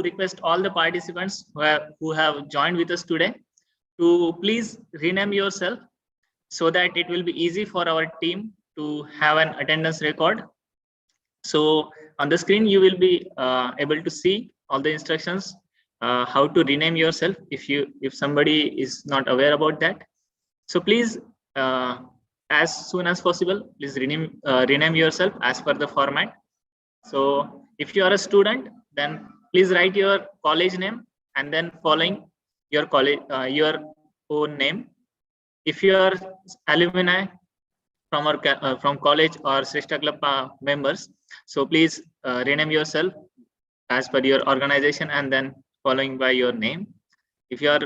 request all the participants who have joined with us today to please rename yourself so that it will be easy for our team to have an attendance record. So on the screen, you will be able to see all the instructions how to rename yourself if somebody is not aware about that. So please, as soon as possible, please rename yourself as per the format. So if you are a student, then please write your college name and then following your college, your own name. If you are alumni from our from college or Sreshta Club members, so please rename yourself as per your organization and then following by your name. If your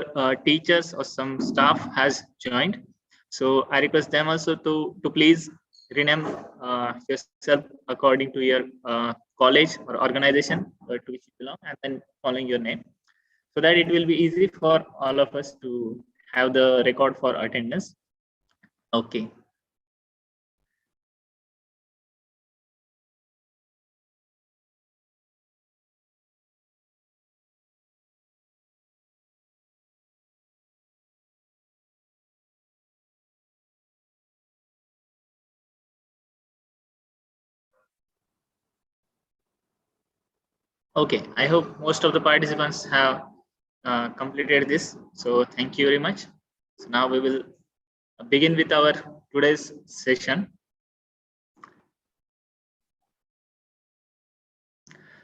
teachers or some staff has joined, so I request them also to please rename yourself according to your college or organization to which you belong, and then following your name, so that it will be easy for all of us to have the record for attendance. Okay. Okay, I hope most of the participants have completed this. So thank you very much. So now we will begin with our today's session.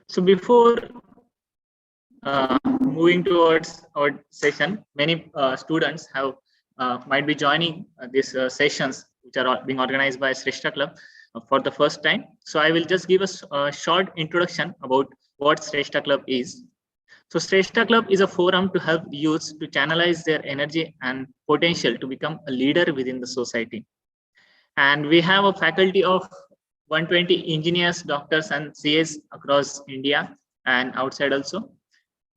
So before moving towards our session, many students have might be joining these sessions which are being organized by Sreshta Club for the first time. So I will just give a short introduction about what Sreshta Club is. So Sreshta Club is a forum to help youths to channelize their energy and potential to become a leader within the society. And we have a faculty of 120 engineers, doctors, and CAs across India and outside also.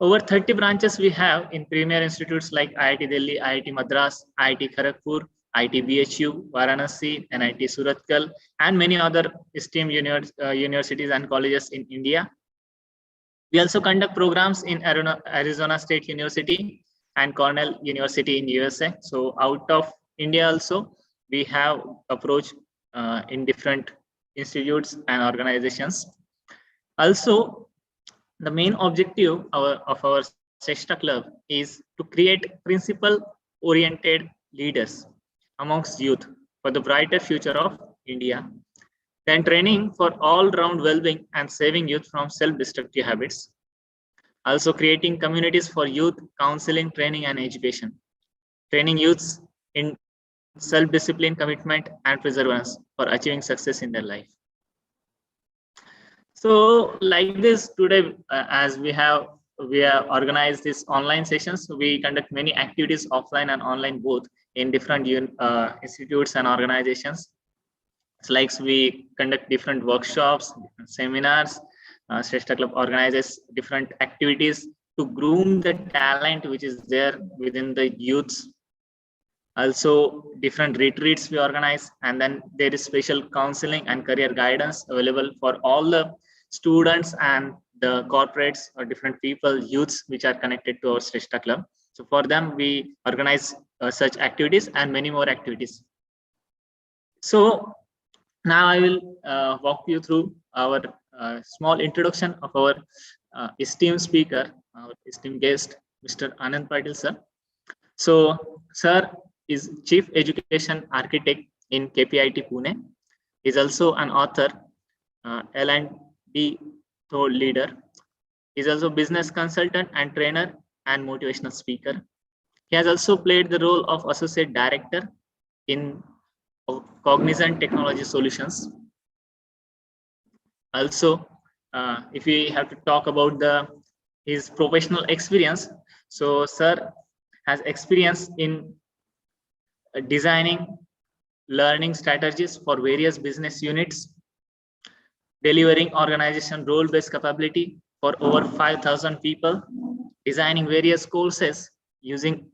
Over 30 branches we have in premier institutes like IIT Delhi, IIT Madras, IIT Kharagpur, IIT BHU, Varanasi, NIT Surathkal, and many other esteemed universities and colleges in India. We also conduct programs in Arizona State University and Cornell University in USA. So out of India also, we have approach in different institutes and organizations. Also, the main objective of our Sreshta Club is to create principle-oriented leaders amongst youth for the brighter future of India. Then training for all-round well-being and saving youth from self-destructive habits. Also creating communities for youth counseling, training, and education. Training youths in self-discipline, commitment, and perseverance for achieving success in their life. So like this today, as we have organized these online sessions, we conduct many activities offline and online both in different institutes and organizations. It's like we conduct different workshops, different seminars. Sreshta Club organizes different activities to groom the talent which is there within the youths. Also different retreats we organize, and then there is special counseling and career guidance available for all the students and the corporates or different people, youths which are connected to our Sreshta Club. So for them, we organize such activities and many more activities. So now I will walk you through our small introduction of our esteemed speaker, our esteemed guest, Mr. Anand Patil, sir. So, sir is Chief Education Architect in KPIT Pune. He is also an author, L&D thought leader. He is also business consultant and trainer and motivational speaker. He has also played the role of associate director in Cognizant Technology Solutions. Also, if we have to talk about his professional experience, so sir has experience in designing learning strategies for various business units, delivering organization role-based capability for over 5,000 people, designing various courses using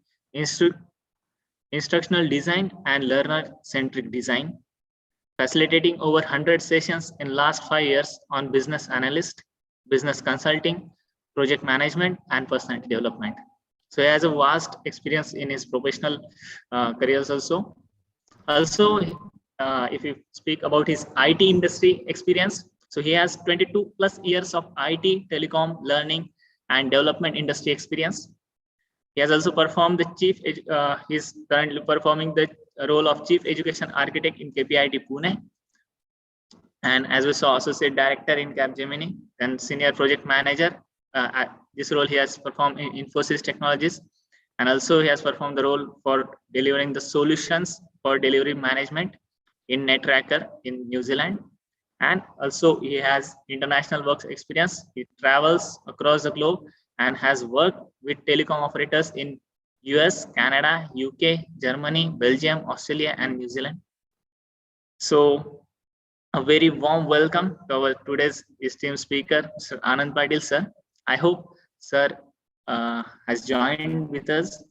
instructional design and learner-centric design, facilitating over 100 sessions in last 5 years on business analyst, business consulting, project management, and personality development. So he has a vast experience in his professional careers also. Also, if you speak about his IT industry experience, so he has 22 plus years of IT, telecom, learning, and development industry experience. He has also performed the he is currently performing the role of Chief Education Architect in KPIT Pune. And as we saw, Associate Director in Capgemini, and Senior Project Manager. At this role he has performed in Infosys Technologies. And also he has performed the role for delivering the solutions for delivery management in NetTracker in New Zealand. And also he has international work experience. He travels across the globe and has worked with telecom operators in US, Canada, UK, Germany, Belgium, Australia, and New Zealand. So a very warm welcome to our today's esteemed speaker, Mr. Anand Patil, sir. I hope sir has joined with us.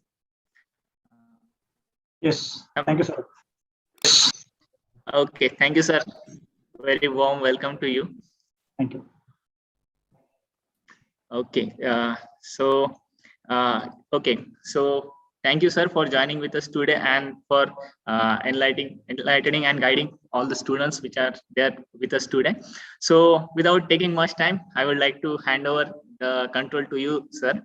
Yes, thank you, sir. Okay, thank you, sir. Very warm welcome to you. Thank you. Okay, okay, so thank you, sir, for joining with us today and for enlightening and guiding all the students which are there with us today. So without taking much time, I would like to hand over the control to you, sir,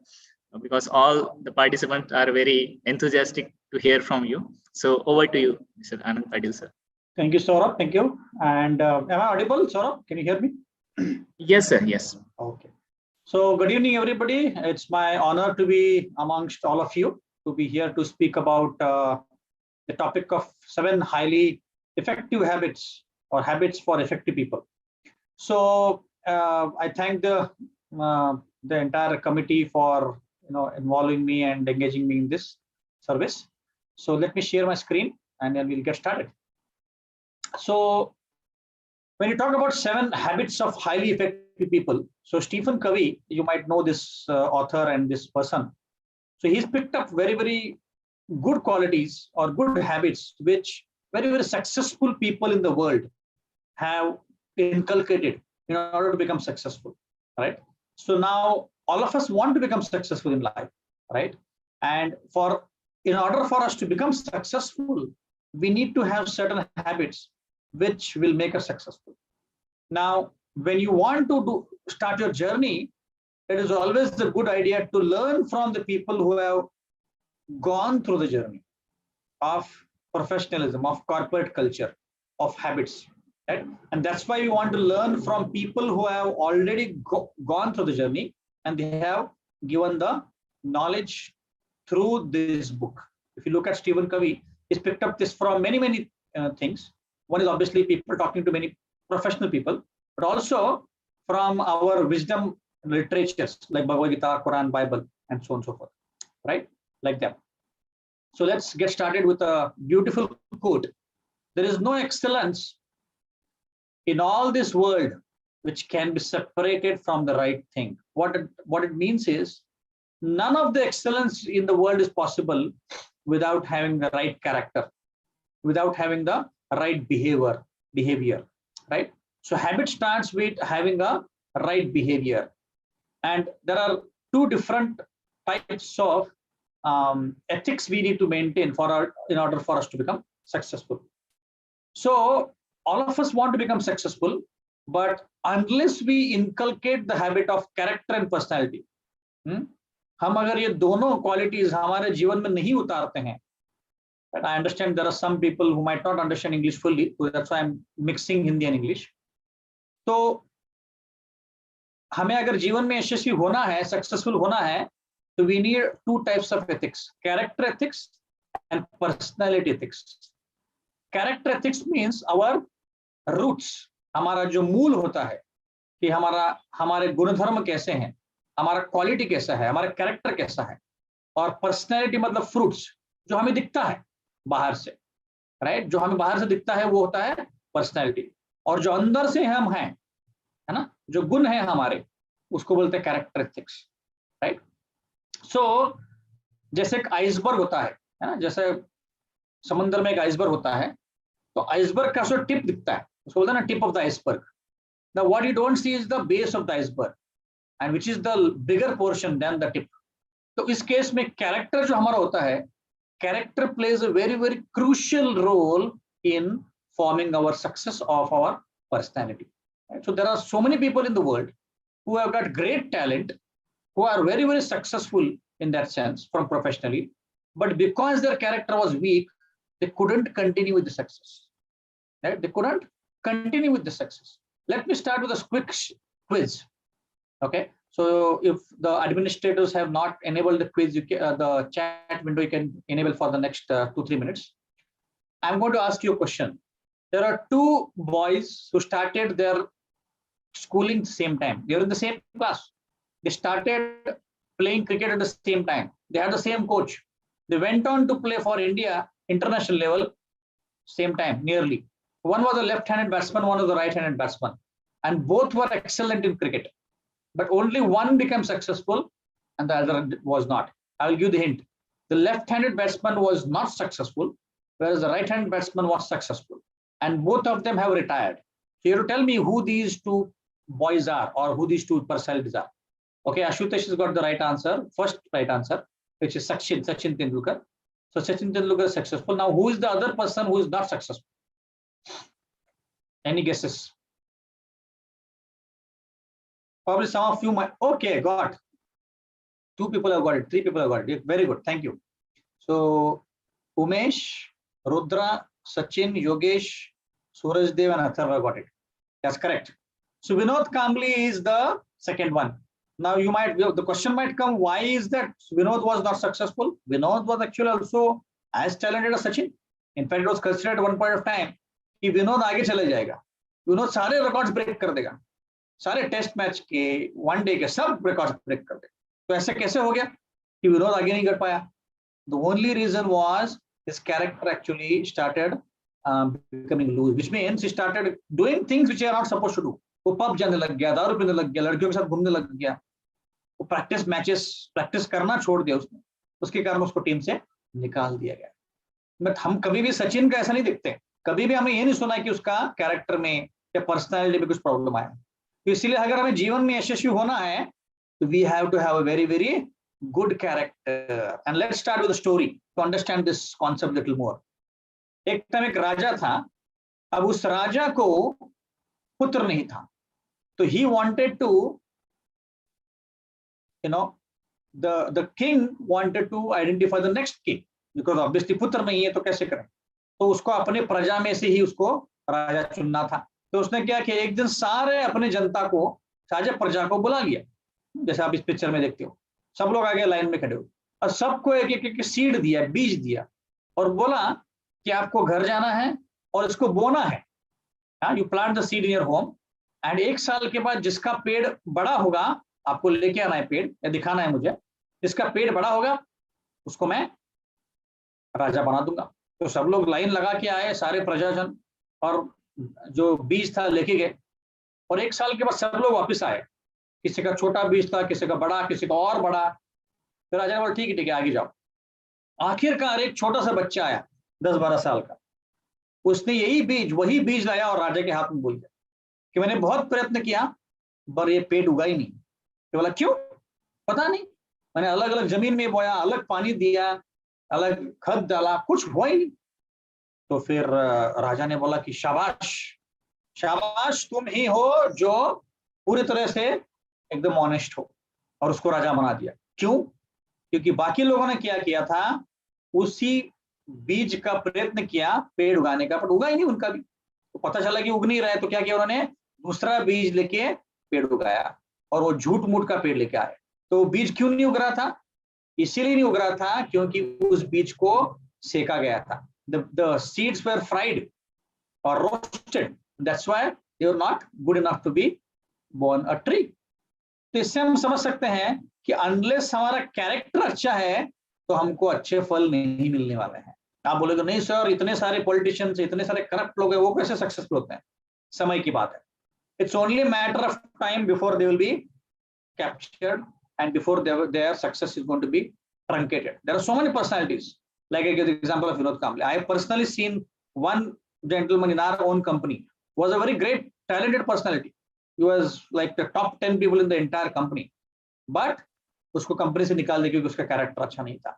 because all the participants are very enthusiastic to hear from you. So over to you, Mr. Anand Patil, sir. Thank you, Saurabh. Thank you. And am I audible, Saurabh? Can you hear me? Yes, sir. Yes. Okay. So good evening, everybody. It's my honor to be amongst all of you, to be here to speak about the topic of 7 highly effective habits or habits for effective people. So I thank the entire committee for involving me and engaging me in this service. So let me share my screen and then we'll get started. So when you talk about 7 habits of highly effective people, so Stephen Covey, you might know this author and this person. So he's picked up very, very good qualities or good habits which very, very successful people in the world have inculcated in order to become successful, right? So now all of us want to become successful in life, right? And in order for us to become successful, we need to have certain habits which will make us successful. Now, when you want to start your journey, it is always a good idea to learn from the people who have gone through the journey of professionalism, of corporate culture, of habits, right? And that's why you want to learn from people who have already gone through the journey and they have given the knowledge through this book. If you look at Stephen Covey, he's picked up this from many, many things. One is obviously people talking to many professional people, but also from our wisdom literatures like Bhagavad Gita, Quran, Bible, and so on and so forth, right? Like that. So let's get started with a beautiful quote. There is no excellence in all this world which can be separated from the right thing. What it means is none of the excellence in the world is possible without having the right character, without having the right behavior, right? So habit starts with having a right behavior. And there are 2 different types of ethics we need to maintain in order for us to become successful. So all of us want to become successful, but unless we inculcate the habit of character and personality, हम अगर ये दोनों qualities हमारे जीवन में नहीं उतारते हैं, but I understand there are some people who might not understand English fully, so that's why I'm mixing Hindi and English. तो हमें अगर जीवन में यशस्वी होना है, सक्सेसफुल होना है, तो we need 2 types of ethics: character ethics and personality ethics. Character ethics means our roots, हमारा जो मूल होता है कि हमारे गुणधर्म कैसे हैं, हमारा क्वालिटी कैसा है, हमारा कैरेक्टर कैसा है, और पर्सनैलिटी मतलब फ्रूट्स जो हमें दिखता है बाहर से, राइट? जो हमें बाहर से दिखता है वो होता है पर्सनैलिटी, और जो अंदर से हम हैं, है ना, जो गुण है हमारे, उसको बोलते हैं कैरेक्टर एथिक्स, राइट? सो जैसे एक आइसबर्ग होता है ना, जैसे समुद्र में एक आइसबर्ग होता है, तो आइसबर्ग का जो टिप दिखता है उसको बोलते हैं ना tip of the iceberg. Now what you don't see is the base of the iceberg. and which is the bigger portion than the tip. तो इस केस में कैरेक्टर जो हमारा होता है, character plays a very, very crucial role in forming our success of our personality. Right? So there are so many people in the world who have got great talent, who are very, very successful in that sense from professionally, but because their character was weak, they couldn't continue with the success. Right? They couldn't continue with the success. Let me start with a quick quiz. Okay. So if the administrators have not enabled the quiz, you can, the chat window you can enable for the next 2-3 minutes. I'm going to ask you a question. There are two boys who started their schooling same time. They were in the same class. They started playing cricket at the same time. They had the same coach. They went on to play for India international level same time, nearly. One was a left-handed batsman, one was a right-handed batsman, and both were excellent in cricket. But only one became successful and the other was not. I will give the hint. The left-handed batsman was not successful, whereas the right-handed batsman was successful. And both of them have retired. So you have to tell me who these two boys are or who these two personalities are. Okay, Ashutosh has got the right answer, first right answer, which is Sachin Tendulkar. So Sachin Tendulkar is successful. Now, who is the other person who is not successful? Any guesses? Probably some of you might. Okay, got. 2 people have got it. 3 people have got it. Very good. Thank you. So Umesh, Rudra, Sachin, Yogesh, Suraj Dev, and Atharva got it. That's correct. So Vinod Kambli is the second one. Now you might, the question might come, why is that Vinod was not successful? Vinod was actually also as talented as Sachin. In fact, it was considered at one point of time कि विनोद आगे चले जाएगा, विनोद सारे records break कर देगा, सारे test match के, one day के सब रिकॉर्ड्स ब्रेक कर देगा. तो ऐसे कैसे हो गया कि विनोद आगे नहीं कर पाया? The only reason was his character actually started becoming loose, which means he started doing things which he are not supposed to do. वो पब जाने लग गया, दारू पीने लग गया, लड़कियों के साथ घूमने लग गया, वो प्रैक्टिस करना छोड़ दिया उसने, उसके कारण उसको टीम से निकाल दिया गया. बट हम कभी भी सचिन का ऐसा नहीं देखते, कभी भी हमें ये नहीं सुना कि उसका कैरेक्टर में या पर्सनालिटी में कुछ प्रॉब्लम आया. तो इसलिए अगर हमें जीवन में यशस्वी होना है तो we have to have a very very good character. And let's start with the story to understand this concept little more. एक टाइम एक राजा था. अब उस राजा को पुत्र नहीं था, तो he wanted to, you know, the king wanted to identify the next king, because obviously पुत्र नहीं है तो कैसे करें. तो उसको अपने प्रजा में से ही उसको राजा चुनना था. तो उसने क्या किया, एक दिन सारे अपने जनता को, सारे प्रजा को बुला लिया, जैसे आप इस पिक्चर में देखते हो. सब लोग आगे लाइन में खड़े हो और सबको एक एक सीड दिया, बीज दिया और बोला कि आपको घर जाना है और इसको बोना है. You plant the seed in your home and 1 साल के बाद जिसका पेड़ बड़ा होगा आपको लेके आना है पेड़, या दिखाना है मुझे, जिसका पेड़ बड़ा होगा उसको मैं राजा बना दूंगा. तो सब लोग लाइन लगा के आए, सारे प्रजाजन, और जो बीज था लेके गए. और 1 साल के बाद सब लोग वापस आए, किसी का छोटा बीज था, किसी का बड़ा, किसी का और बड़ा. फिर राजा ने बोला ठीक है आगे जाओ. आखिरकार एक छोटा सा बच्चा आया 10-12 साल का, उसने वही बीज लाया और राजा के हाथ में बोल दिया कि मैंने बहुत प्रयत्न किया पर ये पेड़ उगा ही नहीं. तो बोला क्यों? पता नहीं, मैंने अलग अलग जमीन में बोया, अलग पानी दिया, अलग खाद डाला, कुछ हुआ ही नहीं. तो फिर राजा ने बोला कि शाबाश शाबाश, तुम ही हो जो पूरी तरह से एकदम ऑनेस्ट हो, और उसको राजा बना दिया. क्यों? क्योंकि बाकी लोगों ने क्या किया था, उसी बीज का प्रयत्न किया पेड़ उगाने का, पर उगा ही नहीं उनका भी. तो पता चला कि उग नहीं रहा है, तो क्या किया उन्होंने, दूसरा बीज लेके पेड़ उगाया और वो झूठ मूठ का पेड़ लेके आए. तो बीज क्यों नहीं उग रहा था? इसीलिए नहीं उग रहा था क्योंकि उस बीज को सेका गया था. The seeds were fried or roasted. That's why they were not good enough to be born a tree. तो इससे हम समझ सकते हैं कि unless हमारा कैरेक्टर अच्छा है तो हमको अच्छे फल नहीं मिलने वाले हैं. आप बोलोगे नहीं सर, इतने सारे पॉलिटिशियंस, इतने सारे करप्ट लोग हैं, वो कैसे सक्सेसफुल होते हैं? समय की बात है. It's only a matter of time before they will be captured and before their success is going to be truncated. There are so many personalities. Like I give the example of Vinod Kambli. I have personally seen one gentleman in our own company who was a very great, talented personality. He was like the top 10 people in the entire company. But उसको company से निकाल दिया क्योंकि उसका character अच्छा नहीं था.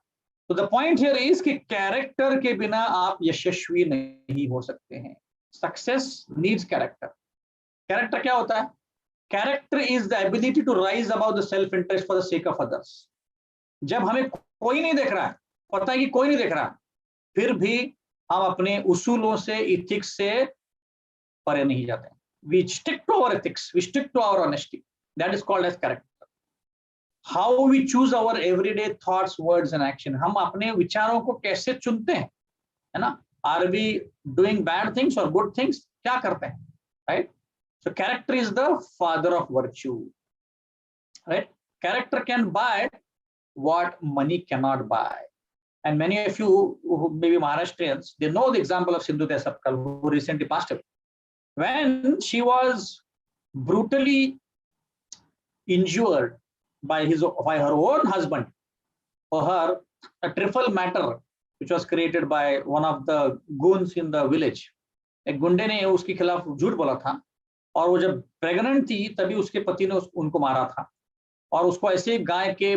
So the point here is कि कैरेक्टर के बिना आप यशस्वी नहीं हो सकते हैं. Success needs character. Character क्या होता है? Character is the ability to rise above the self interest for the sake of others. जब हमें कोई नहीं देख रहा है, पता है कि कोई नहीं देख रहा, फिर भी हम अपने उसूलों से, इथिक्स से परे नहीं जाते. We stick to our ethics, we stick to our honesty. That is called as character. How we choose our everyday thoughts, words and action. हम अपने विचारों को कैसे चुनते हैं, है ना? Are we doing bad things or good things? क्या करते हैं, right? So character is the father of virtue, right? Character can buy what money cannot buy. And many of you who maybe Maharashtrians, they know the example of Sindhu Sapkal, who recently passed away. When she was brutally injured by her own husband for her a trifle matter which was created by one of the goons in the village. एक गुंडे ने उसके खिलाफ झूठ बोला था और वो जब प्रेग्नेंट थी तभी उसके पति ने उनको मारा था और उसको ऐसे गाय के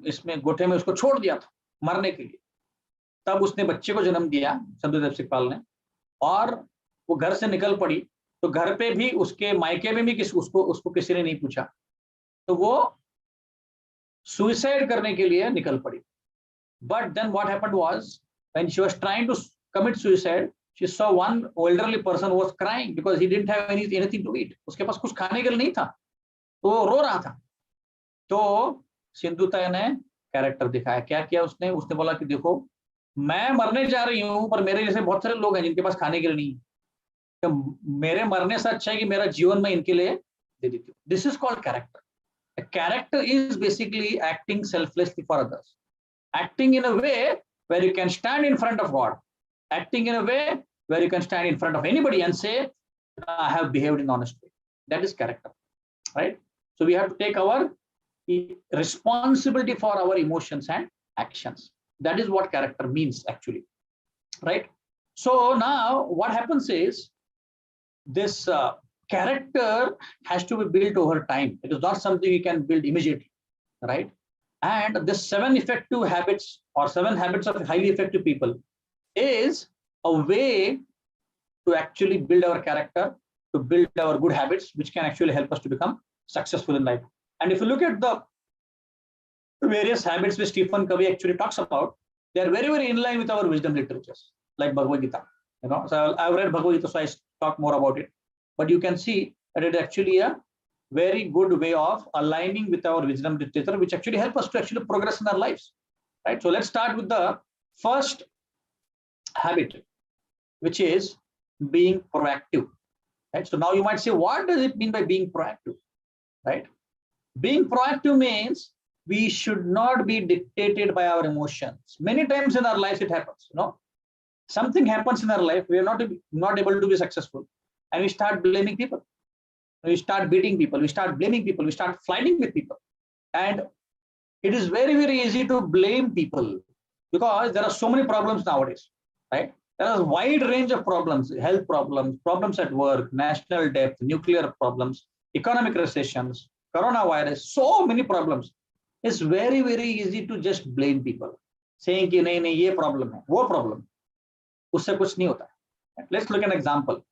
इसमें गोठे में उसको छोड़ दिया था मरने के लिए. तब उसने बच्चे को जन्म दिया संतदेव सिकपाल ने और वो घर से निकल पड़ी तो घर पे भी उसके मायके में भी उसको किसी ने नहीं पूछा तो वो सुसाइड करने के लिए निकल पड़ी. But then what happened was when she was trying to commit suicide, she saw one elderly person who was crying because he didn't have anything to eat. उसके पास कुछ खाने के लिए नहीं था तो वो रो रहा था. तो सिंधुताई ने कैरेक्टर दिखाया. क्या किया उसने बोला कि देखो मैं मरने जा रही हूँ पर मेरे जैसे बहुत सारे लोग हैं जिनके पास खाने के लिए नहीं, तो मेरे मरने से अच्छा है कि मेरा जीवन में इनके लिए दे देती हूँ. This is called character. A character is basically acting selflessly for others, acting in a way where you can stand in front of God, acting in a way where you can stand in front of anybody and say, I have behaved in honest way. That is character, right? So we have to take our responsibility for our emotions and actions. That is what character means actually, right? So now what happens is this character has to be built over time. It is not something you can build immediately, right? And the 7 effective habits or 7 habits of highly effective people is a way to actually build our character, to build our good habits, which can actually help us to become successful in life. And if you look at the various habits which Stephen Covey actually talks about, they are very, very in line with our wisdom literatures, like Bhagavad Gita. You know, so I've read Bhagavad Gita, so I talk more about it. But you can see that it's actually a very good way of aligning with our wisdom literature, which actually help us to actually progress in our lives, right? So let's start with the first habit, which is being proactive, right? So now you might say, what does it mean by being proactive, right? Being proactive means we should not be dictated by our emotions. Many times in our lives it happens, you know, something happens in our life, we are not able to be successful, and we start blaming people. We start beating people, we start blaming people, we start fighting with people. And it is very, very easy to blame people because there are so many problems nowadays, right? There is a wide range of problems, health problems, problems at work, national debt, nuclear problems, economic recessions, coronavirus, so many problems. It's very, very easy to just blame people, saying कि नहीं नहीं ये problem है, वो problem, उससे कुछ नहीं होता. Let's look at an example.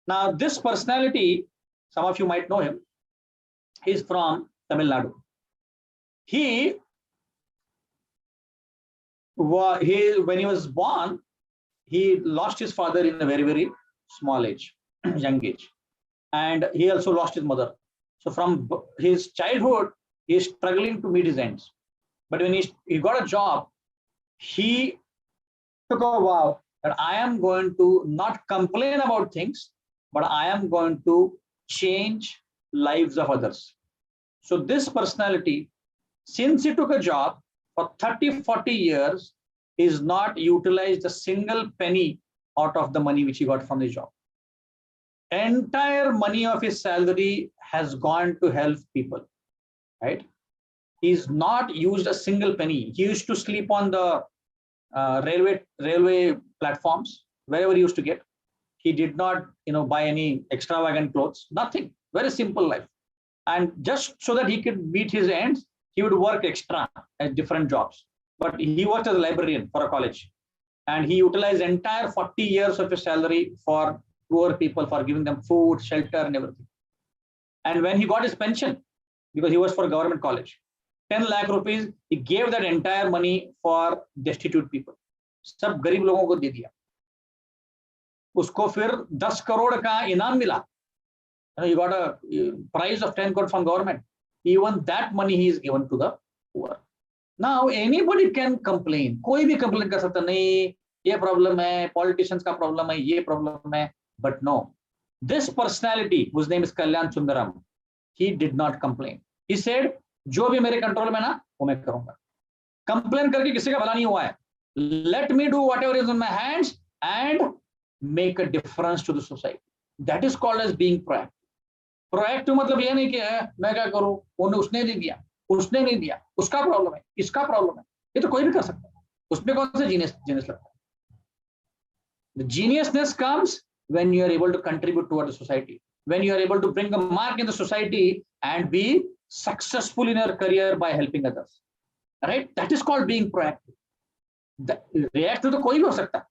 Now, this personality, some of you might know him. He's from Tamil Nadu. When he was born, he lost his father in a very, very small age, young age. And he also lost his mother. So from his childhood, he is struggling to meet his ends. But when he got a job, he took a vow that I am going to not complain about things, but I am going to change lives of others. So this personality, since he took a job for 30, 40 years, is not utilized a single penny out of the money which he got from the job. Entire money of his salary has gone to help people, right? He's not used a single penny. He used to sleep on the railway platforms, wherever he used to get. He did not, buy any extravagant clothes, nothing. very simple life. And just so that he could meet his ends, he would work extra at different jobs. But he worked as a librarian for a college, and he utilized entire 40 years of his salary for poor people, for giving them food, shelter, and everything. And when he got his pension, because he was for a government college, 10 lakh rupees, he gave that entire money for destitute people. सब गरीब लोगों को दे दिया. उसको फिर 10 करोड़ का इनाम मिला. He got a prize of 10 crore from government. Even that money he is given to the poor. Now anybody can complain. कोई भी complain कर सकता, नहीं ये problem है, politicians का problem है, ये problem है. But no, this personality whose name is Kalyan Sundaram, he did not complain. He said, जो भी मेरे कंट्रोल में ना वो मैं करूंगा. कंप्लेन करके किसी का भला नहीं हुआ है. Let me do whatever is in my hands and make a difference to the society. That is called as being proactive. Proactive मतलब ये नहीं कि मैं क्या करूं, उन्हें उसने नहीं दिया, उसने नहीं दिया, उसका प्रॉब्लम है, इसका प्रॉब्लम है. ये तो कोई भी कर सकता है. उसमें कौन सा जीनियस लगता है? The geniusness comes when you are able to contribute toward the society, when you are able to bring a mark in the society and be successful in your career by helping others. Right? That is called being proactive. Reactive तो कोई भी हो सकता है.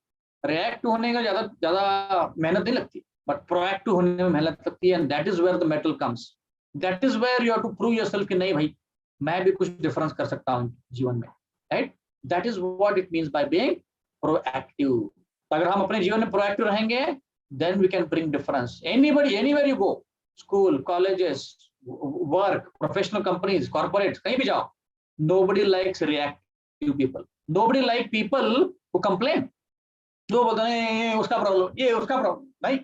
Reactive होने का ज्यादा मेहनत नहीं लगती, but proactive होने में मेहनत लगती है, and that is where the metal comes. That is where you have to prove yourself कि नहीं भाई मैं भी कुछ difference कर सकता हूँ जीवन में. Right? That is what it means by being proactive. अगर हम अपने जीवन में proactive रहेंगे, then we can bring difference. Anybody, anywhere you go, school, colleges, work, professional companies, corporates, कहीं भी जाओ, nobody likes reactive people. Nobody likes people who complain. जो बोलते हैं ये उसका प्रॉब्लम, ये उसका प्रॉब्लम, नहीं.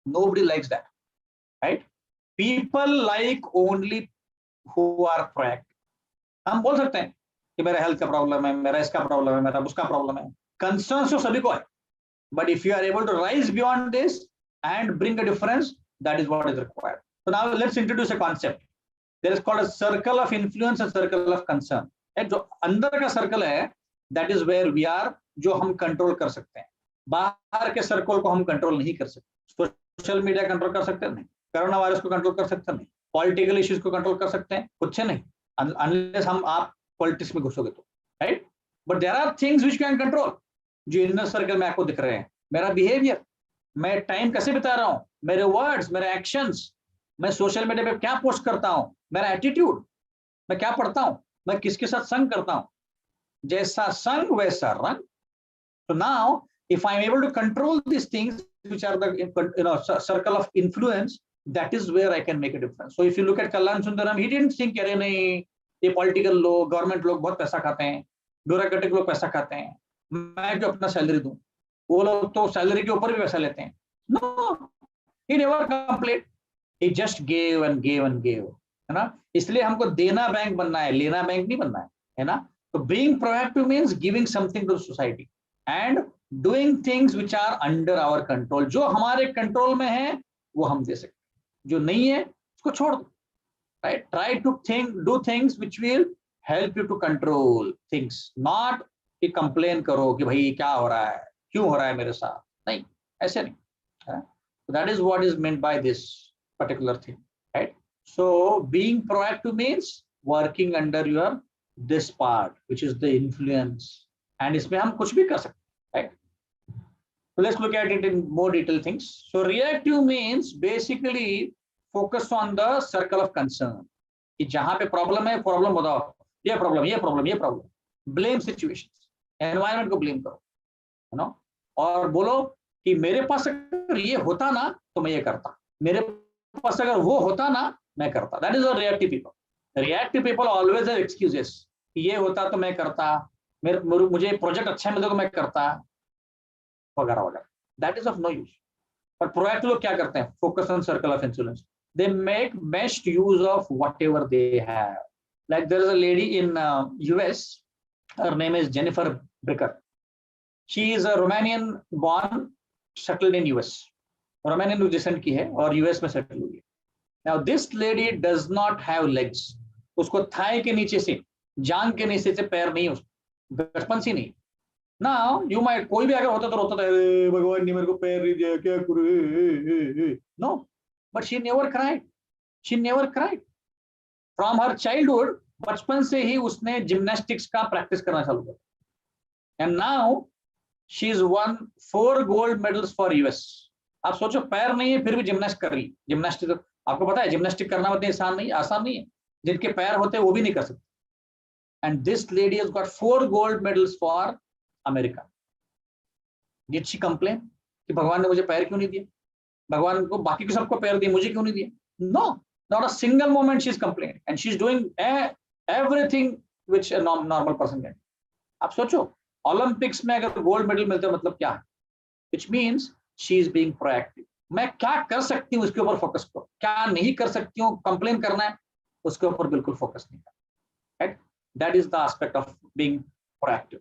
Nobody likes that, right? People like only who are proactive. हम बोल सकते हैं कि मेरा हेल्थ का प्रॉब्लम है, मेरा इसका प्रॉब्लम है, मेरा उसका प्रॉब्लम है. Concerns तो सभी को है. But if you are able to rise beyond this and bring a difference, that is what is required. So now let's introduce a concept. There is called a circle of influence and circle of concern. जो अंदर का circle है, that is where we are, जो हम control कर सकते हैं. बाहर के सर्कल को हम कंट्रोल नहीं कर सकते. सोशल मीडिया कंट्रोल कर सकते हैं नहीं, कोरोना वायरस को कंट्रोल कर सकते नहीं, पॉलिटिकल इश्यूज को कंट्रोल कर सकते हैं कुछ नहीं, अनलेस आप पॉलिटिक्स में घुसोगे तो, right. But there are things which can control, जो इनर सर्कल में आपको दिख रहे हैं. मेरा बिहेवियर, मैं टाइम कैसे बिता रहा हूँ, मेरे वर्ड्स, मेरे एक्शंस, मैं सोशल मीडिया पे क्या पोस्ट करता हूँ, मेरा एटीट्यूड, मैं क्या पढ़ता हूँ, मैं किसके साथ संग करता हूँ. जैसा संग वैसा रंग. So now, if I'm able to control these things, which are the circle of influence, that is where I can make a difference. So if you look at Kalyan Sundaram, he didn't think अरे नहीं ये political लोग, government लोग बहुत पैसा खाते हैं, bureaucratic लोग पैसा खाते हैं, मैं जो अपना सैलरी दूं, वो लोग तो सैलरी के ऊपर भी पैसा लेते हैं. No, he never complained. He just gave and gave and gave, है ना. इसलिए हमको देना बैंक बनना है, लेना बैंक नहीं बनना है ना. So being proactive means giving something to the society and doing things which are under our control. जो हमारे कंट्रोल में है वो हम दे सकते हैं, जो नहीं है उसको छोड़ दो. Right? Try to do things which will help you to control things. Not कि complain करो कि भाई क्या हो रहा है, क्यों हो रहा है मेरे साथ, नहीं, ऐसे नहीं. So that is what is meant by this particular thing, right? So being proactive means working under your this part, which is the influence, and इसमें हम कुछ भी कर सकते हैं, right? So let's look at it in more detailed things. So reactive means basically focus on the circle of concern. कि जहाँ पे प्रॉब्लम है, प्रॉब्लम बताओ, ये प्रॉब्लम, ये प्रॉब्लम, ये प्रॉब्लम. ब्लेम सिचुएशंस, एनवायरनमेंट को ब्लेम करो, है ना, और बोलो कि मेरे पास अगर ये होता ना तो मैं ये करता, मेरे पास अगर वो होता ना मैं करता. That is a reactive people. Reactive people always have excuses. ये होता तो मैं करता, मुझे प्रोजेक्ट अच्छा मिलता तो मैं करता, वगैरह वगैरह. That is of no use. पर प्रोएक्टिव लोग क्या करते हैं? Focus on circle of influence. They make best use of whatever they have. Like there is a lady in US. Her name is Jennifer Bricker. She is a Romanian born, settled in US. Romanian descent की है और US में settle हुई है. Now this lady does not have legs. उसको Thai के नीचे से, जांग के नीचे से पैर नहीं, उसको बचपन से नहीं. Now you might, कोई भी अगर होता तो रोता था, भगवान ने मेरे को पैर नहीं दिया, क्या करूं. No, but she never cried. She never cried from her childhood. बचपन से ही उसने जिम्नास्टिक्स का प्रैक्टिस करना चालू किया and now she is one 4 gold medals for US. आप सोचो, पैर नहीं है फिर भी जिम्नास्ट कर रही। जिम्नास्टिक तो आपको पता है, जिम्नास्टिक करना मतलब आसान नहीं है। जिनके पैर होते हैं वो भी नहीं कर सकते। And this lady has got 4 gold medals for America. Did she complain कि भगवान ने मुझे पैर क्यों नहीं दिए, भगवान को बाकी के सबको पैर दिए, मुझे क्यों नहीं दिए? No, not a single moment she is complain and she is doing everything which a normal person can. आप सोचो, ओलंपिक्स में अगर गोल्ड मेडल मिलता है मतलब क्या है? Which means she is being proactive. मैं क्या कर सकती हूँ उसके ऊपर फोकस करो, क्या नहीं कर सकती हूँ, कंप्लेन करना है उसके ऊपर बिल्कुल फोकस नहीं करना। Right, that is the aspect of being proactive.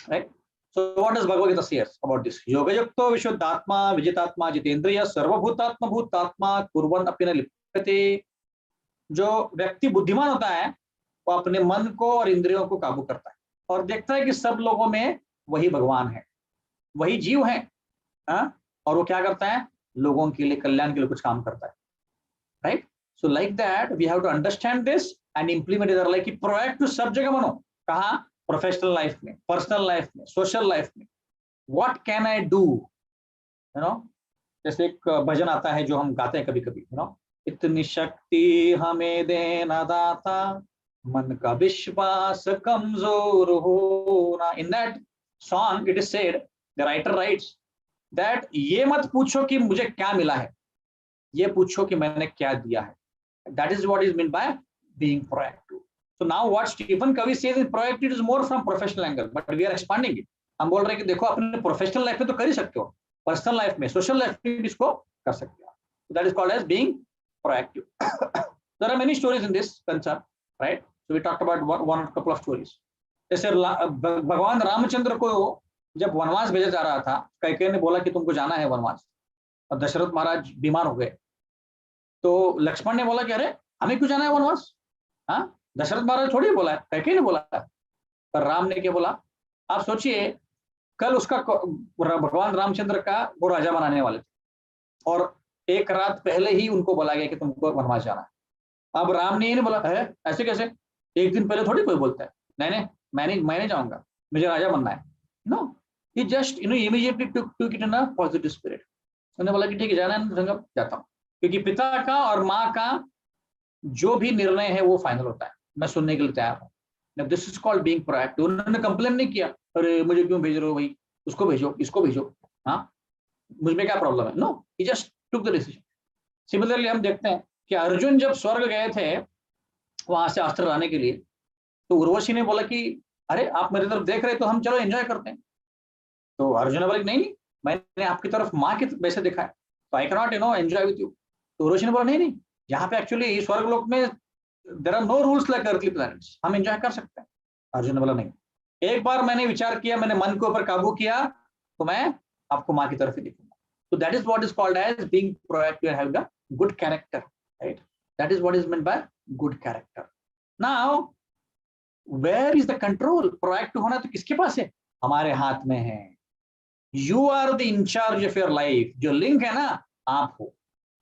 Right, so what does Bhagavad Gita says about this? Yoga yukto vishuddhatma vijitatma jitendriya sarvabhutatma bhutatma kurvan apina lipyate। जो व्यक्ति बुद्धिमान होता है वो अपने मन को और इंद्रियों को काबू करता है और देखता है कि सब लोगों में वही भगवान है, वही जीव है। और वो क्या करता है? लोगों के लिए, कल्याण के लिए कुछ काम करता है। Right, so like that we have to understand this and implement it. Like proactive सब जगह बनो। कहाँ? प्रोफेशनल लाइफ में, पर्सनल लाइफ में, सोशल लाइफ में। What can I do? You know, जैसे एक भजन आता है जो हम गाते हैं कभी कभी, यू नो, इतनी शक्ति हमें देना दाता, मन का विश्वास कमजोर होना। In that song it is said, the writer writes that ये मत पूछो कि मुझे क्या मिला है, ये पूछो कि मैंने क्या दिया है। That is what is mean by being proactive. So now what Stephen Covey says in proactive is more from professional angle, but we are expanding it. हम बोल रहे हैं कि देखो अपने प्रोफेशनल लाइफ में तो कर ही सकते हो, पर्सनल लाइफ में, सोशल लाइफ में भी इसको कर सकते हो। So that is called as being proactive. There are many stories in this concern, right? So we talked about one couple of stories. जैसे भगवान रामचंद्र को जब वनवास भेजा जा रहा था, कैकेयी ने बोला कि तुमको जाना है वनवास, और दशरथ महाराज बीमार हो गए। तो लक्ष्मण ने बोला कि अरे हमें क्यों जाना है वनवास? हाँ, दशरथ महाराज थोड़ी बोला है, कैकेयी ने बोला है। पर राम ने क्या बोला? आप सोचिए, कल उसका भगवान रामचंद्र का वो राजा बनाने वाले थे और एक रात पहले ही उनको बोला गया कि तुमको वनवास जाना है। अब राम ने ये नहीं बोला है ऐसे कैसे, एक दिन पहले थोड़ी कोई बोलता है नहीं मैं नहीं जाऊंगा, मुझे राजा बनना है। No, he just immediately took it in a positive spirit. उन्होंने बोला कि ठीक है जाना है, जाता हूँ, क्योंकि पिता का और माँ का जो भी निर्णय है वो फाइनल होता है, मैं सुनने के लिए तैयार हूँ। This is called being proactive. उन्होंने कंप्लेन नहीं किया, अरे मुझे क्यों भेज रहे हो भाई, उसको भेजो, इसको भेजो, हाँ मुझ में क्या प्रॉब्लम है। No, he just took the decision. Similarly हम देखते हैं कि अर्जुन जब स्वर्ग गए थे वहां से अस्त्र लाने के लिए, तो उर्वशी ने बोला कि अरे आप मेरी तरफ देख रहे तो हम चलो एंजॉय करते हैं। तो अर्जुन ने बोला नहीं, मैंने आपकी तरफ माँ के वैसे देखा है, तो I can not enjoy with you. तो उर्वशी ने बोला नहीं, यहाँ पे एक्चुअली स्वर्ग लोक में there are no rules like earthly planets, हम एंजॉय कर सकते हैं। अर्जुन ने बोला नहीं, एक बार मैंने विचार किया, मैंने मन के ऊपर काबू किया, तो मैं आपको माँ की तरफ ही देखूंगा। तो that is what is called as being proactive and having a good character, right? That is what is meant by good character. Now where is the control? Proactive होना तो किसके पास है? हमारे हाथ में है। You are the incharge of your life. जो लिंक है ना, आप हो,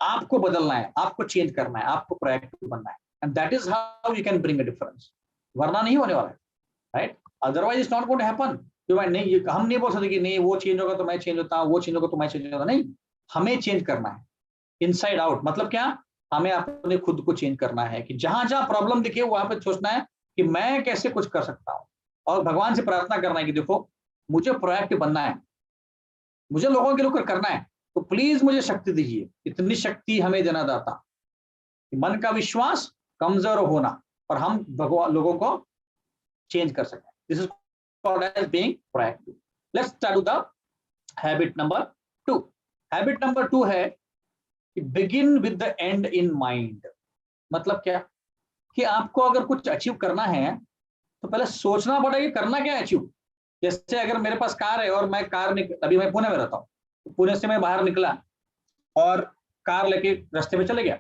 आपको बदलना है, आपको चेंज करना है, आपको प्रोएक्टिव बनना है, and that is how you can bring a difference. वरना नहीं होने वाला है, right? Otherwise it's not going to happen. नहीं, हम नहीं बोल सकते कि नहीं वो चेंज होगा तो मैं चेंज होता हूँ, वो चेंज होगा तो मैं चेंज होता। नहीं, हमें चेंज करना है इनसाइड आउट। मतलब क्या? हमें अपने खुद को चेंज करना है कि जहां जहां प्रॉब्लम दिखे वहां पे सोचना है कि मैं कैसे कुछ कर सकता हूँ, और भगवान से प्रार्थना करना है कि देखो मुझे प्रोएक्टिव बनना है, मुझे लोगों के लिए करना है, तो प्लीज मुझे शक्ति दीजिए। इतनी शक्ति हमें देना दाता। मन का विश्वास कमजोर होना और हम भगवान लोगों को चेंज कर सकें। This is called as being proactive. Let's start with the habit number 2। Habit number 2 है कि begin with the end in mind. मतलब क्या? कि आपको अगर कुछ अचीव करना है तो पहले सोचना पड़ेगा करना क्या है अचीव। जैसे अगर मेरे पास कार है और मैं अभी मैं पुणे में रहता हूँ, तो पुणे से मैं बाहर निकला और कार लेके रास्ते में चले गया।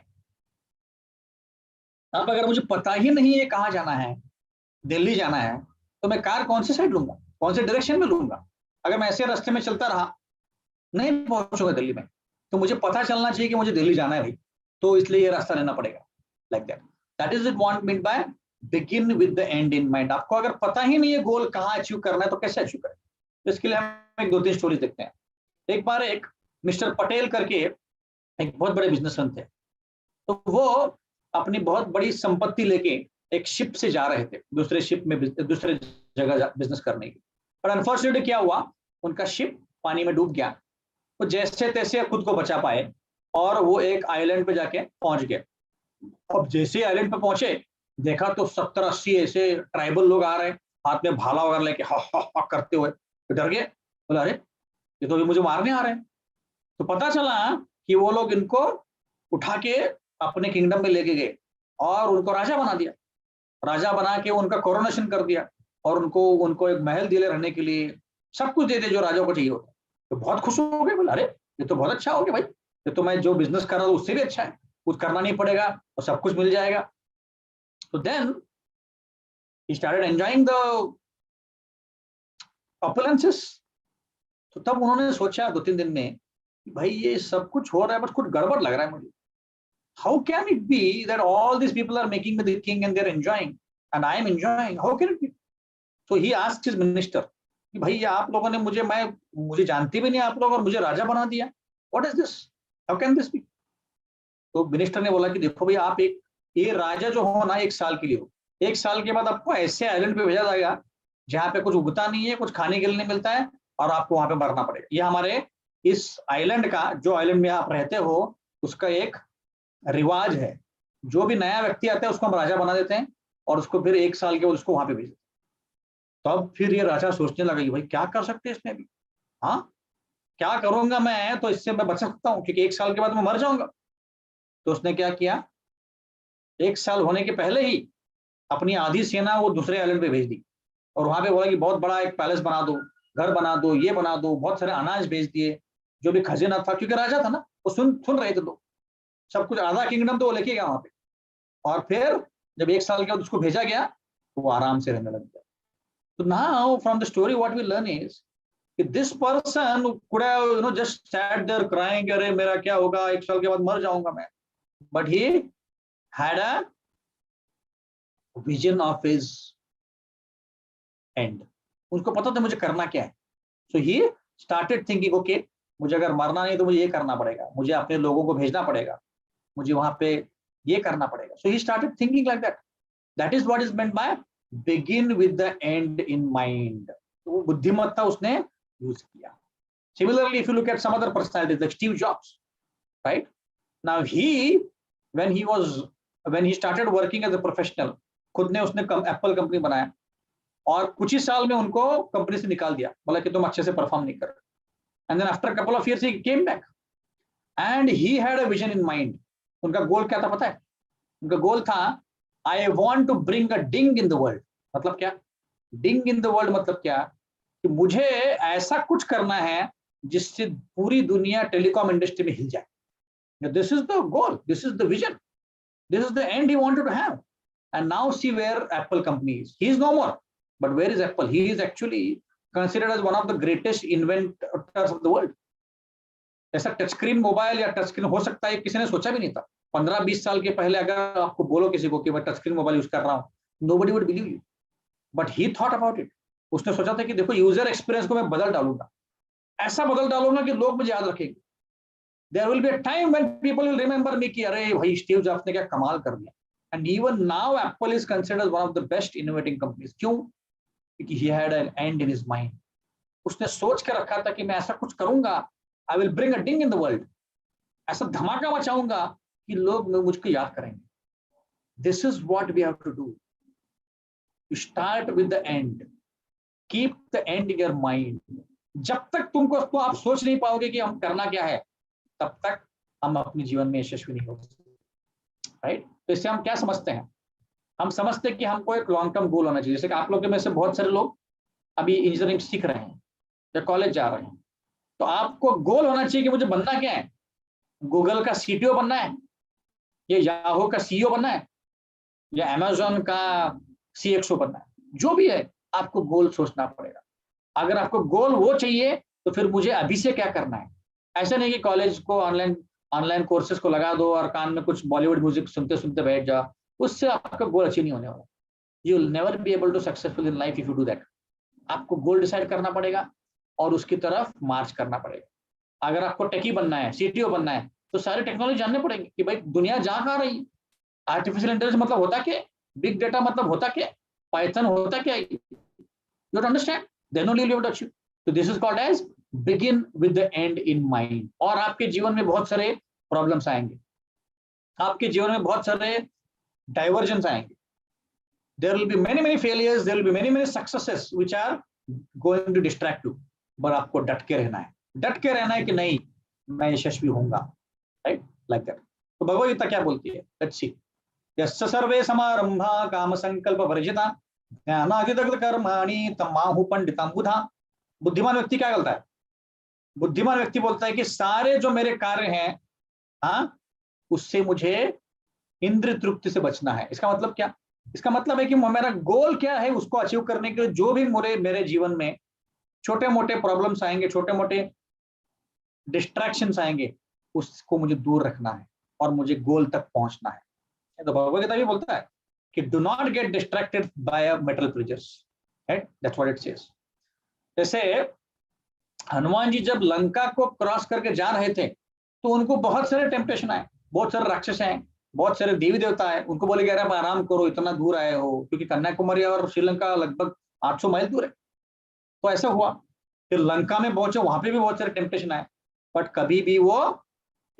अब अगर मुझे पता ही नहीं है कहाँ जाना है, दिल्ली जाना है, तो मैं कार कौन से साइड लूंगा, कौन से डायरेक्शन में लूंगा? अगर मैं ऐसे रास्ते में चलता रहा, नहीं पहुंचूंगा दिल्ली में। तो मुझे पता चलना चाहिए कि मुझे दिल्ली जाना है भाई, तो इसलिए ये रास्ता लेना पड़ेगा, like that. That is it want mean by begin with the end in mind. आपको अगर पता ही नहीं है गोल कहाँ अचीव करना है तो कैसे अचीव करें? तो इसके लिए हम एक 2-3 स्टोरीज देखते हैं। एक बार एक मिस्टर पटेल करके एक बहुत बड़े बिजनेसमैन थे, तो वो अपनी बहुत बड़ी संपत्ति लेके एक शिप से जा रहे थे दूसरे शिप में, दूसरे जगह बिजनेस करने की। पर अनफॉर्चुनेटली क्या हुआ, उनका शिप पानी में डूब गया। वो जैसे तैसे खुद को बचा पाए और वो एक आइलैंड पे जाके पहुंच गए। अब जैसे आइलैंड पे पहुंचे, देखा तो 70-80 ऐसे ट्राइबल लोग आ रहे हैं, हाथ में भाला वगैरह लेके हा हा हा करते हुए। तो डर गए, बोला अरे ये तो अभी मुझे मारने आ रहे हैं। तो पता चला कि वो लोग इनको उठा के अपने किंगडम में लेके गए और उनको राजा बना दिया। राजा बना के उनका कोरोनेशन कर दिया और उनको उनको एक महल दिले रहने के लिए, सब कुछ दे दे जो राजा को चाहिए होता। तो बहुत खुश हो गए, बोला अरे ये तो बहुत अच्छा हो गया भाई, ये तो मैं जो बिजनेस कर रहा हूँ उससे भी अच्छा है, कुछ करना नहीं पड़ेगा और सब कुछ मिल जाएगा। तो then he started enjoying the opulences। तो तब उन्होंने सोचा 2-3 दिन में, भाई ये सब कुछ हो रहा है बट कुछ गड़बड़ लग रहा है मुझे। How can it be that all these people are making me the king and they're enjoying and I am enjoying? How can it be? So he asked his minister कि भाई आप लोगों ने मुझे जानती भी नहीं आप लोग और मुझे राजा बना दिया, What is this? How can this be? तो मिनिस्टर ने बोला कि देखो भाई आप ये राजा जो हो ना 1 साल के लिए हो, 1 साल के बाद आपको ऐसे आइलैंड पे भेजा जाएगा जहाँ पे कुछ उगता नहीं है, कुछ खाने के लिए नहीं मिलता है और आपको वहां पे मरना पड़ेगा। ये हमारे इस आइलैंड का, जो आइलैंड में आप रहते हो उसका एक रिवाज है। जो भी नया व्यक्ति आता है उसको हम राजा बना देते हैं और उसको फिर 1 साल के बाद उसको वहां पे भेज देते हैं। तब फिर ये राजा सोचने लगा कि भाई क्या कर सकते हैं इसमें भी, हाँ क्या करूंगा मैं, तो इससे मैं बच सकता हूँ क्योंकि 1 साल के बाद मैं मर जाऊंगा। तो उसने क्या किया, 1 साल होने के पहले ही अपनी आधी सेना वो दूसरे आइलैंड पे भेज दी और वहां पे बोला कि बहुत बड़ा एक पैलेस बना दो, घर बना दो, ये बना दो, बहुत सारे अनाज भेज दिए, जो भी खजाना था, क्योंकि राजा था ना, वो सुन रहे थे लोग, सब कुछ आधा किंगडम तो वो लेके गया वहां पे। और फिर जब 1 साल के बाद उसको भेजा गया तो वो आराम से रहने लग गया। तो now from the story what we learn is this person could have just sat there crying, अरे मेरा क्या होगा, 1 साल के बाद मर जाऊंगा मैं, but he had a vision of his and. उनको पता था मुझे करना क्या है। सो ही स्टार्टेड थिंकिंग ओके मुझे अगर मरना नहीं तो मुझे ये करना पड़ेगा, मुझे अपने लोगों को भेजना पड़ेगा, मुझे वहां पे ये करना पड़ेगा। So he started thinking like that. That is what is meant by begin with the end in mind. तो वो बुद्धिमत्ता उसने यूज किया। Similarly, if you look at some other personalities like Steve Jobs, right? Now when he started working as a professional, खुद ने उसने Apple company बनाया और कुछ ही साल में उनको कंपनी से निकाल दिया, बोला कि तुम अच्छे से परफॉर्म नहीं कर रहे। And then after couple of years he came back and he had a vision in mind. उनका गोल क्या था पता है? उनका गोल था I want to bring a ding in the world. मतलब क्या डिंग इन द वर्ल्ड? मतलब क्या कि मुझे ऐसा कुछ करना है जिससे पूरी दुनिया टेलीकॉम इंडस्ट्री में हिल जाए। This is the goal, this is the vision, this is the end he wanted to have. And now see where Apple company is. He is no more, but where is Apple? He is actually considered as one of the greatest inventors of the world. ऐसा touch screen mobile या touch screen हो सकता है किसी ने सोचा भी नहीं था। 15-20 साल के पहले अगर आपको बोलो किसी को कि मैं टच स्क्रीन मोबाइल यूज कर रहा हूँ, nobody would believe you, but he thought about it। उसने सोचा था कि देखो यूजर एक्सपीरियंस को मैं बदल डालूंगा, ऐसा बदल डालूंगा कि लोग मुझे याद रखेंगे। There will be a time when people will remember me कि अरे भाई स्टीव जॉब्स ने क्या कमाल कर दिया। And even now Apple is considered as one of the best innovating companies। क्यों? क्योंकि he had an end in his mind। उसने सोच के रखा था कि मैं ऐसा कुछ करूंगा, I will bring a ding in the world। ऐसा धमाका मचाऊंगा कि लोग मुझको याद करेंगे। This is what we have to do। You start with the end, keep the end in your mind। जब तक तुमको आप सोच नहीं पाओगे कि हम करना क्या है, तब तक हम अपने जीवन में यशस्वी नहीं हो सकते, राइट? तो इससे हम क्या समझते हैं? हम समझते हैं कि हमको एक लॉन्ग टर्म गोल होना चाहिए। जैसे कि आप लोग में से बहुत सारे लोग अभी इंजीनियरिंग सीख रहे हैं या कॉलेज जा रहे हैं, तो आपको गोल होना चाहिए कि मुझे बनना क्या है। गूगल का सीटीओ बनना है, या याहू का सीईओ बनना है, या अमेजोन का सीएक्सओ बनना है, जो भी है आपको गोल सोचना पड़ेगा। अगर आपको गोल वो चाहिए तो फिर मुझे अभी से क्या करना है। ऐसा नहीं कि कॉलेज को ऑनलाइन ऑनलाइन कोर्सेज को लगा दो और कान में कुछ बॉलीवुड म्यूजिक सुनते सुनते बैठ जाओ, उससे आपका गोल अचीव नहीं होने वाला। You will never be able to successful in life if you do that. आपको गोल डिसाइड करना पड़ेगा और उसकी तरफ मार्च करना पड़ेगा। अगर आपको टेकी बनना है, सीटीओ बनना है, तो सारी टेक्नोलॉजी जानने पड़ेंगे कि भाई दुनिया जहाँ कहाँ रही है, आर्टिफिशियल इंटेलिजेंस मतलब होता क्या, बिग डेटा मतलब होता क्या, पाइथन होता क्या, you to understand, then only you'll be able to achieve. So this is called as begin with the end in mind. और आपके जीवन में बहुत सारे प्रॉब्लम्स आएंगे, आपके जीवन में बहुत सारे डाइवर्जन आएंगे, there will be many failures, there will be many successes which are going to distract you, but आपको डट के रहना है, डट के रहना है कि नहीं मैं यशस्वी होऊंगा, राइट, लाइक दैट। तो भगवद गीता क्या बोलती है, लेट्स सी। यस्य सर्वे समारंभा काम संकल्प वर्जिता ज्ञानादिदग्ध कर्माणि तमाहु पंडितम बुधा। बुद्धिमान व्यक्ति क्या करता है, बुद्धिमान व्यक्ति बोलता है कि सारे जो मेरे कार्य हैं, हाँ, उससे मुझे इंद्रिय तृप्ति से बचना है। इसका मतलब क्या, इसका मतलब है कि मेरा गोल क्या है, उसको अचीव करने के लिए जो भी मेरे जीवन में छोटे मोटे प्रॉब्लम्स आएंगे, छोटे मोटे डिस्ट्रैक्शंस आएंगे, उसको मुझे दूर रखना है और मुझे गोल तक पहुंचना है। तो भगवद गीता भी बोलता है कि do not get distracted by material pleasures, right? That's what it says. जैसे हनुमान जी जब लंका को क्रॉस करके जा रहे थे तो उनको बहुत सारे टेम्पटेशन आए, बहुत सारे राक्षस आए, बहुत सारे देवी देवता आए, उनको बोले अरे आप आराम करो, इतना दूर आए हो, क्योंकि कन्याकुमारी और श्रीलंका लगभग 800 माइल दूर है। तो ऐसा हुआ, फिर लंका में पहुंचे, वहां पे भी बहुत सारे टेम्पटेशन आए, बट कभी भी वो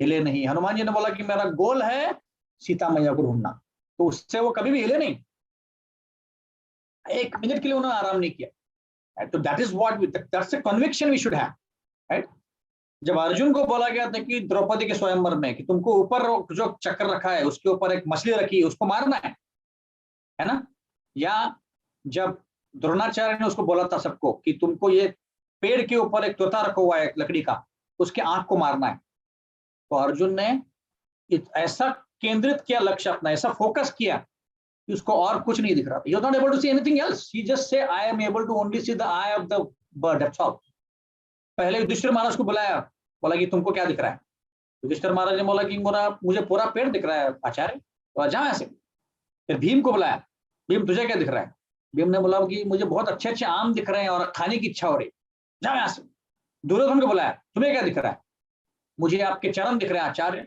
हिले नहीं। हनुमान जी ने बोला कि मेरा गोल है सीता मैया को ढूंढना, तो उससे वो कभी भी हिले नहीं, एक मिनट के लिए उन्होंने आराम नहीं किया। तो that is what that's a conviction we should have, right. जब अर्जुन को बोला गया था कि द्रौपदी के स्वयंवर में कि तुमको ऊपर जो चक्र रखा है उसके ऊपर एक मछली रखी है, उसको मारना है ना, या जब द्रोणाचार्य ने उसको बोला था सबको कि तुमको ये पेड़ के ऊपर एक तोता रखा हुआ है लकड़ी का, उसके आंख को मारना है, तो अर्जुन ने ऐसा केंद्रित किया लक्ष्य अपना, ऐसा फोकस किया कि उसको और कुछ नहीं दिख रहा था। He was not able to see anything else. He just say, I am able to only see the eye of the bird. That's all. पहले युधिष्ठिर महाराज को बुलाया, बोला कि तुमको क्या दिख रहा है। युधिष्ठिर महाराज ने बोला कि मुझे पूरा पेड़ दिख रहा है आचार्य, तो जा ऐसे। फिर भीम को बुलाया, भीम तुझे क्या दिख रहा है। भीम ने बोला कि मुझे बहुत अच्छे अच्छे आम दिख रहे हैं और खाने की इच्छा हो रही, जाओ यहाँ से। दुर्योधन को बुलाया, तुम्हें क्या दिख रहा है, मुझे आपके चरण दिख रहे हैं आचार्य,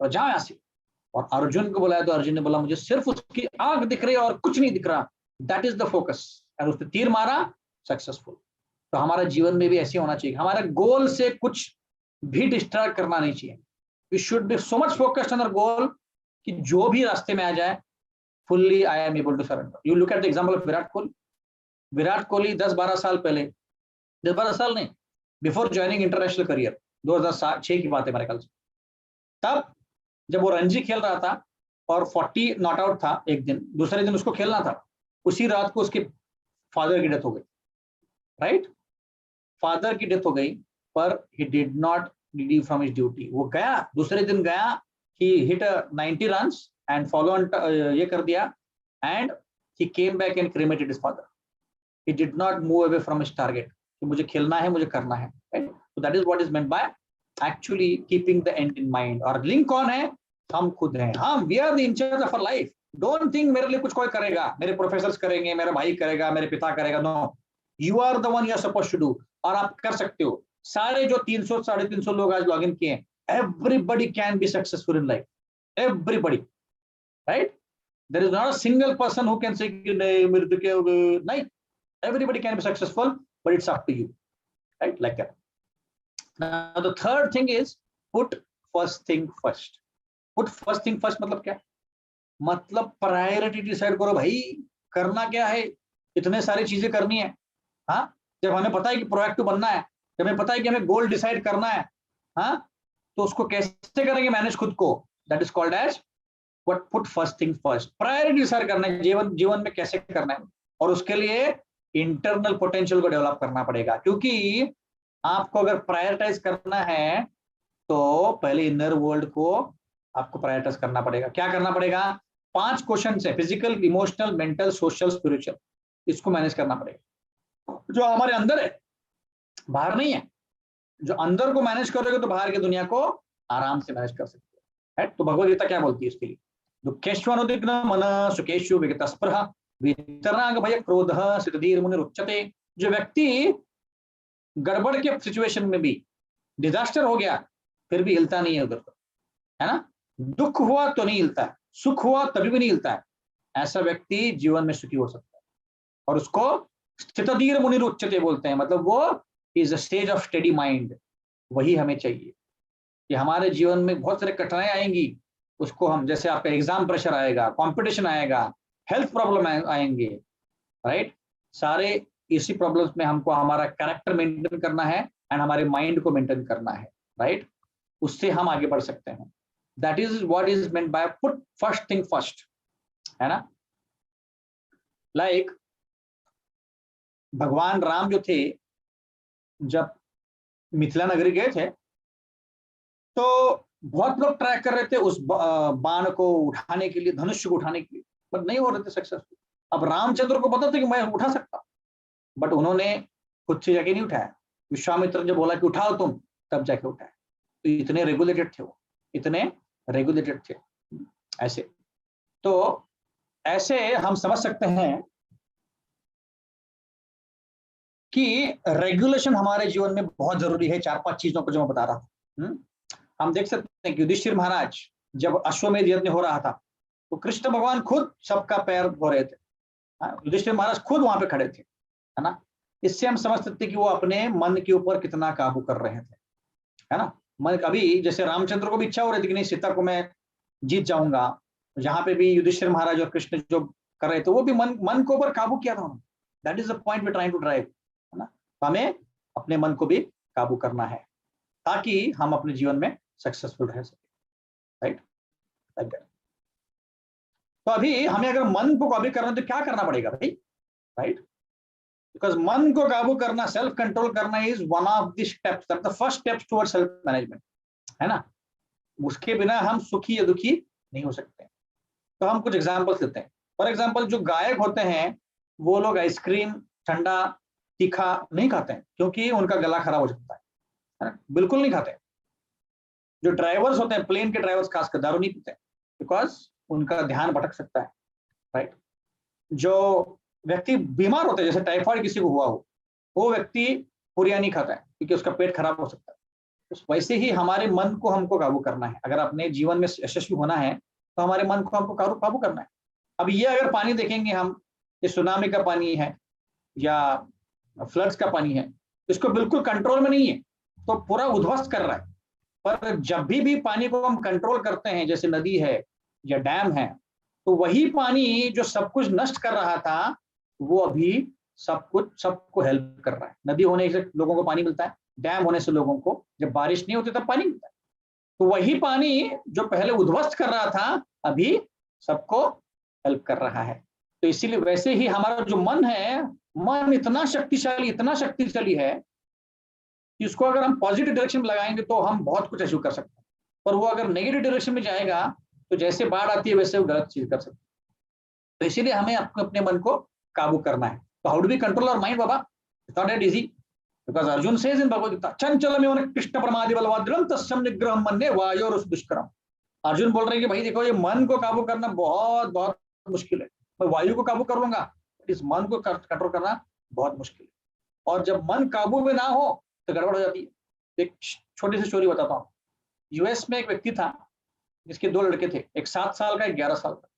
और जाओ यहाँ से। और अर्जुन को बुलाया तो अर्जुन ने बोला मुझे सिर्फ उसकी आंख दिख रही है और कुछ नहीं दिख रहा, दैट इज द फोकस, और उसने तीर मारा, सक्सेसफुल। तो हमारा जीवन में भी ऐसे होना चाहिए, हमारा गोल से कुछ भी डिस्ट्रैक्ट करना नहीं चाहिए। We should be so much focused on our goal कि जो भी रास्ते में आ जाए, fully I am able to surrender. You look at the example of Virat Kohli. Virat Kohli 10-12 साल पहले, 10-12 साल नहीं, बिफोर ज्वाइनिंग इंटरनेशनल करियर, 2006 की बात है मेरे ख्याल से, तब जब वो रणजी खेल रहा था और 40 नॉट आउट था एक दिन, दूसरे दिन उसको खेलना था, उसी रात को उसके फादर की डेथ हो गई, राइट। फादर की डेथ हो गई, पर he did not relieve from his duty. वो गया, दूसरे दिन गया, he hit 90 runs and follow on, ये कर दिया, and he came back and cremated his father. He did not move away from his target कि मुझे खेलना है, मुझे करना है, right. So that is what is meant by actually keeping the end in mind. और लिंक कौन है, हम खुद हैं, हम we are the incharge of our life. Don't think मेरे लिए कुछ कोई करेगा, मेरे प्रोफेसर्स करेंगे, मेरा भाई करेगा, मेरे पिता करेगा, no, you are the one you are supposed to do. और आप कर सकते हो। सारे जो 300-350 लोग आज लॉग इन किए, everybody can be successful in life, everybody, right. There is not a single person who can say नहीं मेरे तो क्या होगा, नहीं, everybody can be successful, but it's up to you, right, like that. Now the third thing is put first thing first. Put first thing first मतलब क्या, मतलब priority decide करो भाई, करना क्या है, इतने सारी चीजें करनी है। हाँ, जब हमें पता है कि प्रोएक्टिव बनना है, जब हमें पता है कि हमें गोल डिसाइड करना है, हाँ, तो उसको कैसे करेंगे मैनेज खुद को, that is called as what, put first thing first. Priority decide करना है जीवन में कैसे करना है, और उसके लिए इंटरनल पोटेंशियल को डेवलप करना पड़ेगा। क्योंकि आपको अगर प्रायोरिटाइज करना है तो पहले इनर वर्ल्ड को आपको प्रायोरिटाइज करना पड़ेगा। क्या करना पड़ेगा, 5 क्वेश्चन है, physical, emotional, mental, social, spiritual, इसको मैनेज करना पड़ेगा। जो हमारे अंदर है, बाहर नहीं है। जो अंदर को मैनेज करोगे तो बाहर की दुनिया को आराम से मैनेज कर सकते हैं। तो भगवद गीता क्या बोलती है इसके लिए? दुखेश्वनुदिग्न मन सुखेशु विगतस्पृह वितराग भय क्रोध सिद्धीर मुनिरुच्यते। जो व्यक्ति गड़बड़ के सिचुएशन में भी, डिजास्टर हो गया फिर भी हिलता नहीं है उधर, है ना, दुख हुआ तो नहीं हिलता है, सुख हुआ तभी भी नहीं हिलता है, ऐसा व्यक्ति जीवन में सुखी हो सकता है। और उसको स्थितधीर मुनिरुच्यते बोलते हैं, मतलब वो is a stage of steady mind. वही हमें चाहिए कि हमारे जीवन में बहुत सारे कठिनाई आएंगी, उसको हम, जैसे आपका एग्जाम प्रेशर आएगा, कंपटीशन आएगा, हेल्थ प्रॉब्लम आएंगे, राइट, सारे इसी प्रॉब्लम्स में हमको हमारा कैरेक्टर मेंटेन करना है एंड हमारे माइंड को मेंटेन करना है, राइट, उससे हम आगे बढ़ सकते हैं। That is what is meant buy put first thing first, है ना। लाइक भगवान राम जो थे, जब मिथिला नगरी गए थे तो बहुत लोग ट्राई कर रहे थे उस बाण को उठाने के लिए, धनुष को उठाने के लिए, बट नहीं हो रहे थे सक्सेसफुल। अब रामचंद्र को पता था कि मैं उठा सकता, बट उन्होंने खुद से जाके नहीं उठाया। विश्वामित्र ने बोला कि उठाओ तुम, तब जाके उठाया। तो इतने रेगुलेटेड थे वो, इतने रेगुलेटेड थे ऐसे। तो ऐसे हम समझ सकते हैं कि रेगुलेशन हमारे जीवन में बहुत जरूरी है। 4-5 चीजों को जो मैं बता रहा हूं, हम देख सकते हैं कि युधिष्ठिर महाराज जब अश्वमेध यज्ञ हो रहा था तो कृष्ण भगवान खुद सबका पैर धो रहे थे, युधिष्ठिर महाराज खुद वहां पे खड़े थे, है ना। इससे हम समझ सकते कि वो अपने मन के ऊपर कितना काबू कर रहे थे, है ना। मन, अभी जैसे रामचंद्र को भी इच्छा हो रही थी कि नहीं, सीता को मैं जीत जाऊंगा, जहां पे भी युधिष्ठिर महाराज और कृष्ण जो कर रहे थे वो भी मन के ऊपर काबू किया था उन्होंने। That is the point we trying to drive, है ना। तो हमें अपने मन को भी काबू करना है ताकि हम अपने जीवन में सक्सेसफुल रह सके, राइट। तो अभी हमें अगर मन को काबू करना है तो क्या करना पड़ेगा भाई, राइट, बिकॉज मन को काबू करना, सेल्फ कंट्रोल करना is one of the steps, the first steps toward self management, है ना। उसके बिना हम सुखी या दुखी नहीं हो सकते। तो हम कुछ एग्जांपल्स लेते हैं। फॉर एग्जांपल, जो गायक होते हैं वो लोग आइसक्रीम, ठंडा, तीखा नहीं खाते हैं क्योंकि उनका गला खराब हो सकता है ना, बिल्कुल नहीं खाते। जो ड्राइवर्स होते हैं, प्लेन के ड्राइवर्स खासकर दारू नहीं पीते बिकॉज उनका ध्यान भटक सकता है, राइट। जो व्यक्ति बीमार होते हैं, जैसे टाइफाइड किसी को हुआ हो, वो व्यक्ति पूरियां नहीं खाता है क्योंकि उसका पेट खराब हो सकता है। तो वैसे ही हमारे मन को हमको काबू करना है। अगर अपने जीवन में यशस्वी होना है तो हमारे मन को हमको काबू करना है। अब ये अगर पानी देखेंगे हम, ये सुनामी का पानी है या फ्लड्स का पानी है, इसको बिल्कुल कंट्रोल में नहीं है तो पूरा उध्वस्त कर रहा है। पर जब भी पानी को हम कंट्रोल करते हैं, जैसे नदी है या डैम है, तो वही पानी जो सब कुछ नष्ट कर रहा था वो अभी सबको हेल्प कर रहा है। नदी होने से लोगों को पानी मिलता है, डैम होने से लोगों को, जब बारिश नहीं होती तब पानी मिलता है। तो वही पानी जो पहले उध्वस्त कर रहा था अभी सबको हेल्प कर रहा है। तो इसीलिए वैसे ही हमारा जो मन है, मन इतना शक्तिशाली है कि उसको अगर हम पॉजिटिव डायरेक्शन में लगाएंगे तो हम बहुत कुछ अचीव कर सकते हैं। पर वो अगर नेगेटिव डायरेक्शन में जाएगा तो जैसे बाढ़ आती है वैसे वो गलत चीज कर सकते हैं। तो इसीलिए हमें अपने मन को काबू करना है। तो how do we control our mind बाबा? It's not that easy, because Arjun says in Bhagavad Gita, चंचलमेव कृष्ण प्रमादि बलवाद्रम तस्यम निग्रहम मन्ये वायोरुस दुष्करम। अर्जुन बोल रहे हैं कि भाई देखो, ये मन को काबू करना बहुत बहुत मुश्किल है। मैं वायु को काबू कर लूंगा, इस मन को कंट्रोल करना बहुत मुश्किल है। और जब मन काबू में ना हो तो गड़बड़ हो जाती है। एक छोटी सी स्टोरी बताता हूँ। यूएस में एक व्यक्ति था जिसके 2 लड़के थे, एक 7 साल का, एक 11 साल का।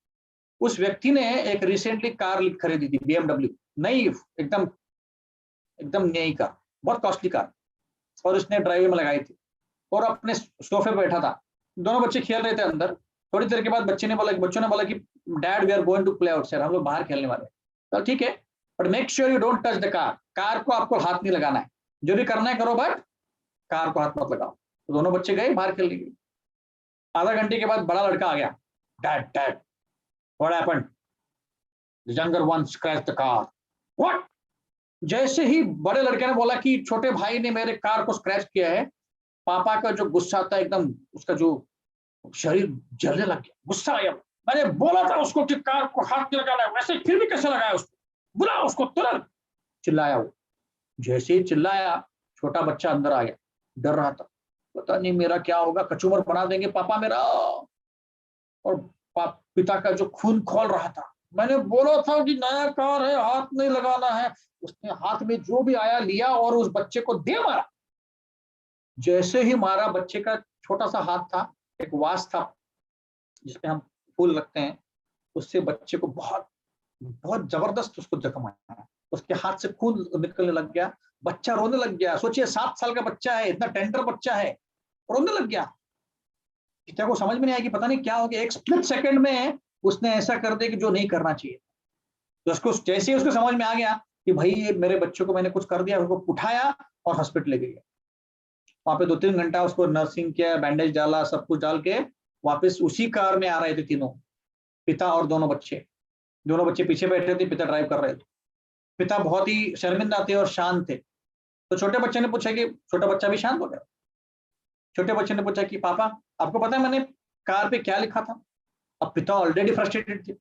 उस व्यक्ति ने एक रिसेंटली कार खरीदी थी, BMW, नई, एकदम नई कार, बहुत कॉस्टली कार, और उसने ड्राइवर में लगाई थी और अपने सोफे पे बैठा था। दोनों बच्चे खेल रहे थे अंदर। थोड़ी देर के बाद बच्चों ने बोला कि dad we are going to play outside, हम लोग बाहर खेलने वाले हैं। तो ठीक है, but make sure you don't touch the car, car को आपको हाथ नहीं लगाना है, जो भी करना है करो बट कार को हाथ मत लगाओ। तो दोनों बच्चे गए बाहर खेलने के लिए। आधा घंटे के बाद बड़ा लड़का आ गया, dad what happened? The younger one scratch the car. What? जैसे ही बड़े लड़के ने बोला कि छोटे भाई ने मेरे कार को स्क्रैच किया है, पापा का जो गुस्सा था, एकदम उसका जो शरीर जलने लग गया, गुस्सा आया। मैंने बोला था उसको कि कार को हाथ नहीं लगाना है, वैसे फिर भी कैसे लगाया उसको, बुला उसको तुरंत, चिल्लाया वो। जैसे ही चिल्लाया, छोटा बच्चा अंदर आ गया, डर रहा था। पता नहीं मेरा क्या होगा, कचूमर बना देंगे पापा मेरा। और पिता का जो खून खोल रहा था, मैंने बोला था कि नया कार है, हाथ नहीं लगाना है। उसने हाथ में जो भी आया लिया और उस बच्चे को दे मारा। जैसे ही मारा, बच्चे का छोटा सा हाथ था, एक वास था जिसमें हम फूल रखते हैं, उससे बच्चे को बहुत बहुत जबरदस्त उसको जख्म आया। उसके हाथ से खून निकलने लग गया, बच्चा रोने लग गया। सोचिए 7 साल का बच्चा है, इतना टेंडर बच्चा है, रोने लग गया। पिता को समझ में नहीं आया कि पता नहीं क्या हो गया। एक स्प्लिट सेकंड में उसने ऐसा कर दिया कि जो नहीं करना चाहिए। तो उसको जैसे ही उसको समझ में आ गया कि भाई ये मेरे बच्चों को मैंने कुछ कर दिया, उसको उठाया और हॉस्पिटल ले गया। वहां पे 2-3 घंटा उसको नर्सिंग किया, बैंडेज डाला, सब कुछ डाल के वापस उसी कार में आ रहे थे तीनों, पिता और दोनों बच्चे। दोनों बच्चे पीछे बैठे थे, पिता ड्राइव कर रहे थे। पिता बहुत ही शर्मिंदा थे और शांत थे। तो छोटे बच्चे ने पूछा कि, छोटा बच्चा भी शांत हो गया। छोटे बच्चे ने पूछा कि पापा आपको पता है मैंने कार पे क्या लिखा था? अब पिता ऑलरेडी फ्रस्ट्रेटेड थे,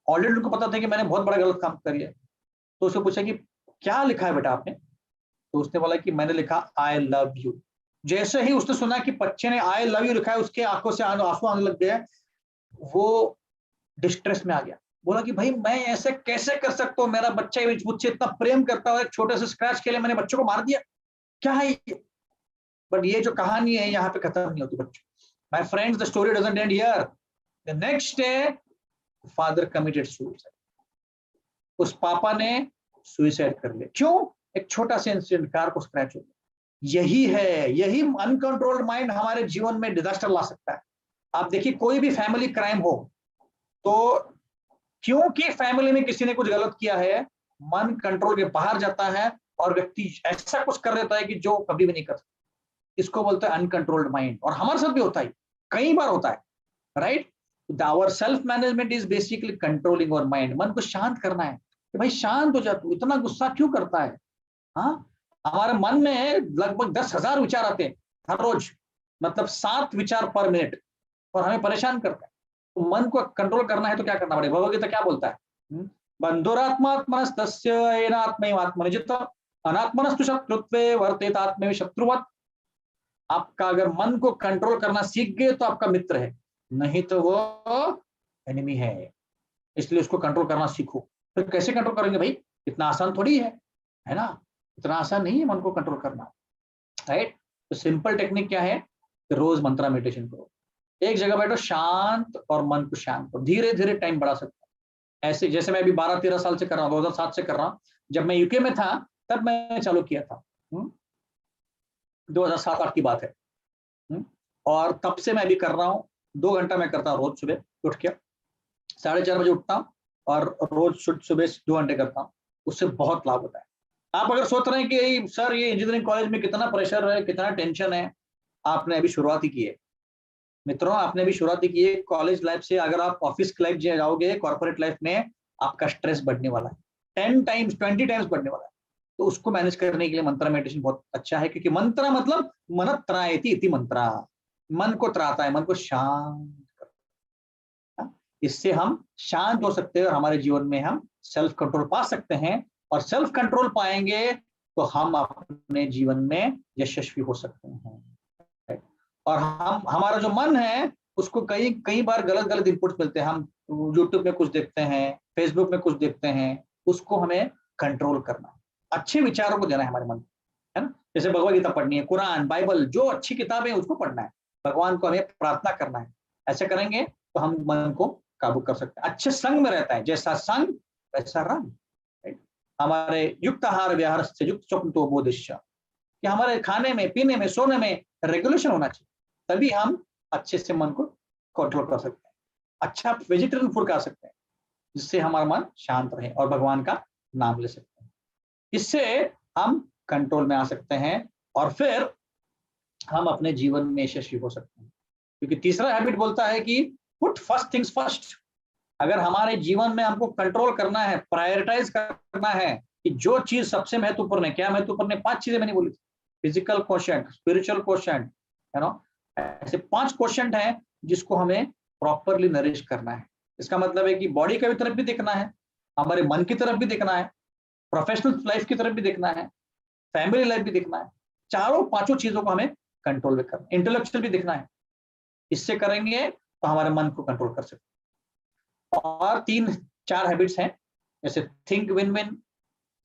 ऑलरेडी उनको पता था कि मैंने बहुत बड़ा गलत काम कर लिया। तो उससे पूछा कि क्या लिखा है बेटा आपने? तो उसने बोला कि मैंने लिखा आई लव यू। जैसे ही उसने सुना कि बच्चे ने आई लव यू लिखा है, उसके आंखों से आंसू आने लग गए। वो डिस्ट्रेस में आ गया। बोला कि भाई मैं ऐसे कैसे कर सकता हूँ, मेरा बच्चा मुझसे इतना प्रेम करता है, एक छोटे से स्क्रैच के लिए मैंने बच्चों को मार दिया, क्या है ये? बट ये जो कहानी है यहाँ पे खत्म नहीं होती बच्चों। My friends, the story doesn't and here. The next day father committed suicide. उस पापा ने सुसाइड कर लिया। क्यों? एक छोटा सा इंसिडेंट, कार को स्क्रैच हो गया। यही है, यही अनकंट्रोल्ड माइंड हमारे जीवन में डिजास्टर ला सकता है। आप देखिए कोई भी फैमिली क्राइम हो तो क्योंकि फैमिली में किसी ने कुछ गलत किया है, मन कंट्रोल के बाहर जाता है और व्यक्ति ऐसा कुछ कर देता है कि जो कभी भी नहीं कर सकता। इसको बोलते हैं अनकंट्रोल्ड माइंड। और हमारे साथ भी होता है, कई बार होता है, right? Our self management is basically controlling our mind. मन को शांत करना है कि भाई शांत हो जा, तू इतना गुस्सा क्यों करता है? हाँ, हमारे मन में लगभग 10,000 विचार आते हैं हर रोज, मतलब 7 विचार पर मिनट, और हमें परेशान करता है। तो मन को कंट्रोल करना है तो क्या करना पड़ेगा? भगवद गीता क्या बोलता है? बंधुरात्मात्मनस्तस्य येनात्मैवात्मनिजित अनात्मनस्तु शत्रुत्वे वर्तेत आत्मैव शत्रुवत्। आपका अगर मन को कंट्रोल करना सीख गए तो आपका मित्र है, नहीं तो वो एनिमी है। इसलिए उसको कंट्रोल करना सीखो। तो कैसे कंट्रोल करेंगे भाई? इतना आसान थोड़ी है ना? इतना आसान नहीं है मन को कंट्रोल करना, राइट? तो सिंपल टेक्निक क्या है? रोज मंत्रा मेडिटेशन करो, एक जगह बैठो शांत और मन को शांत करो। धीरे धीरे टाइम बढ़ा सकते हैं। ऐसे जैसे मैं अभी 12-13 साल से कर रहा हूँ, 2007 से कर रहा हूँ। जब मैं यूके में था तब मैं चालू किया था, 2007-8 की बात है। और तब से मैं भी कर रहा हूँ। 2 घंटा मैं करता हूँ रोज, सुबह उठ के 4:30 बजे उठता हूँ और रोज सुबह 2 घंटे करता हूँ। उससे बहुत लाभ होता है। आप अगर सोच रहे हैं कि सर ये इंजीनियरिंग कॉलेज में कितना प्रेशर है, कितना टेंशन है, आपने अभी शुरुआत ही की है मित्रों, आपने भी शुरुआत की है कॉलेज लाइफ से। अगर आप ऑफिस लाइफ जाओगे, कॉर्पोरेट लाइफ में, आपका स्ट्रेस बढ़ने वाला है, 10 टाइम्स 20 टाइम्स बढ़ने वाला है। तो उसको मैनेज करने के लिए मंत्र मेडिटेशन बहुत अच्छा है, क्योंकि मंत्र मतलब मन त्रायति इति मंत्रा, मन को त्राता है, मन को शांत करता है। इससे हम शांत हो सकते हैं और हमारे जीवन में हम सेल्फ कंट्रोल पा सकते हैं। और सेल्फ कंट्रोल पाएंगे तो हम अपने जीवन में यशस्वी हो सकते हैं। और हमारा जो मन है उसको कई कई बार गलत गलत इनपुट मिलते हैं। हम यूट्यूब में कुछ देखते हैं, फेसबुक में कुछ देखते हैं, उसको हमें कंट्रोल करना है। अच्छे विचारों को देना है हमारे मन को, है ना? जैसे भगवद गीता पढ़नी है, कुरान, बाइबल, जो अच्छी किताबें उसको पढ़ना है, भगवान को हमें प्रार्थना करना है। ऐसे करेंगे तो हम मन को काबू कर सकते हैं। अच्छे संग में रहता है, जैसा संग वैसा रंग। हमारे युक्त आहार विहार से युक्त स्वप्न तो बोधिश्य, कि हमारे खाने में, पीने में, सोने में रेगुलेशन होना चाहिए, तभी हम अच्छे से मन को कंट्रोल कर सकते हैं। अच्छा वेजिटेरियन फूड खा सकते हैं जिससे हमारा मन शांत रहे और भगवान का नाम ले सकते हैं। इससे हम कंट्रोल में आ सकते हैं और फिर हम अपने जीवन में यशस्वी हो सकते हैं। क्योंकि तीसरा हैबिट बोलता है कि पुट फर्स्ट थिंग्स फर्स्ट। अगर हमारे जीवन में हमको कंट्रोल करना है, प्रायोरिटाइज करना है कि जो चीज सबसे महत्वपूर्ण है, क्या महत्वपूर्ण है? 5 चीजें मैंने बोली थी, फिजिकल क्वोशंट, स्पिरिचुअल क्वोशंट, है ना? ऐसे 5 क्वोशंट हैं जिसको हमें प्रॉपरली नरिश करना है। इसका मतलब है कि बॉडी का भी तरफ भी देखना है, हमारे मन की तरफ भी देखना है, प्रोफेशनल लाइफ की तरफ भी देखना है, फैमिली लाइफ भी देखना है। चारों 5 चीजों को हमें कंट्रोल भी करना, इंटेलेक्चुअल भी दिखना है, इससे करेंगे तो हमारे मन को कंट्रोल कर सकते। और 3-4 हैबिट्स हैं, जैसे think win win,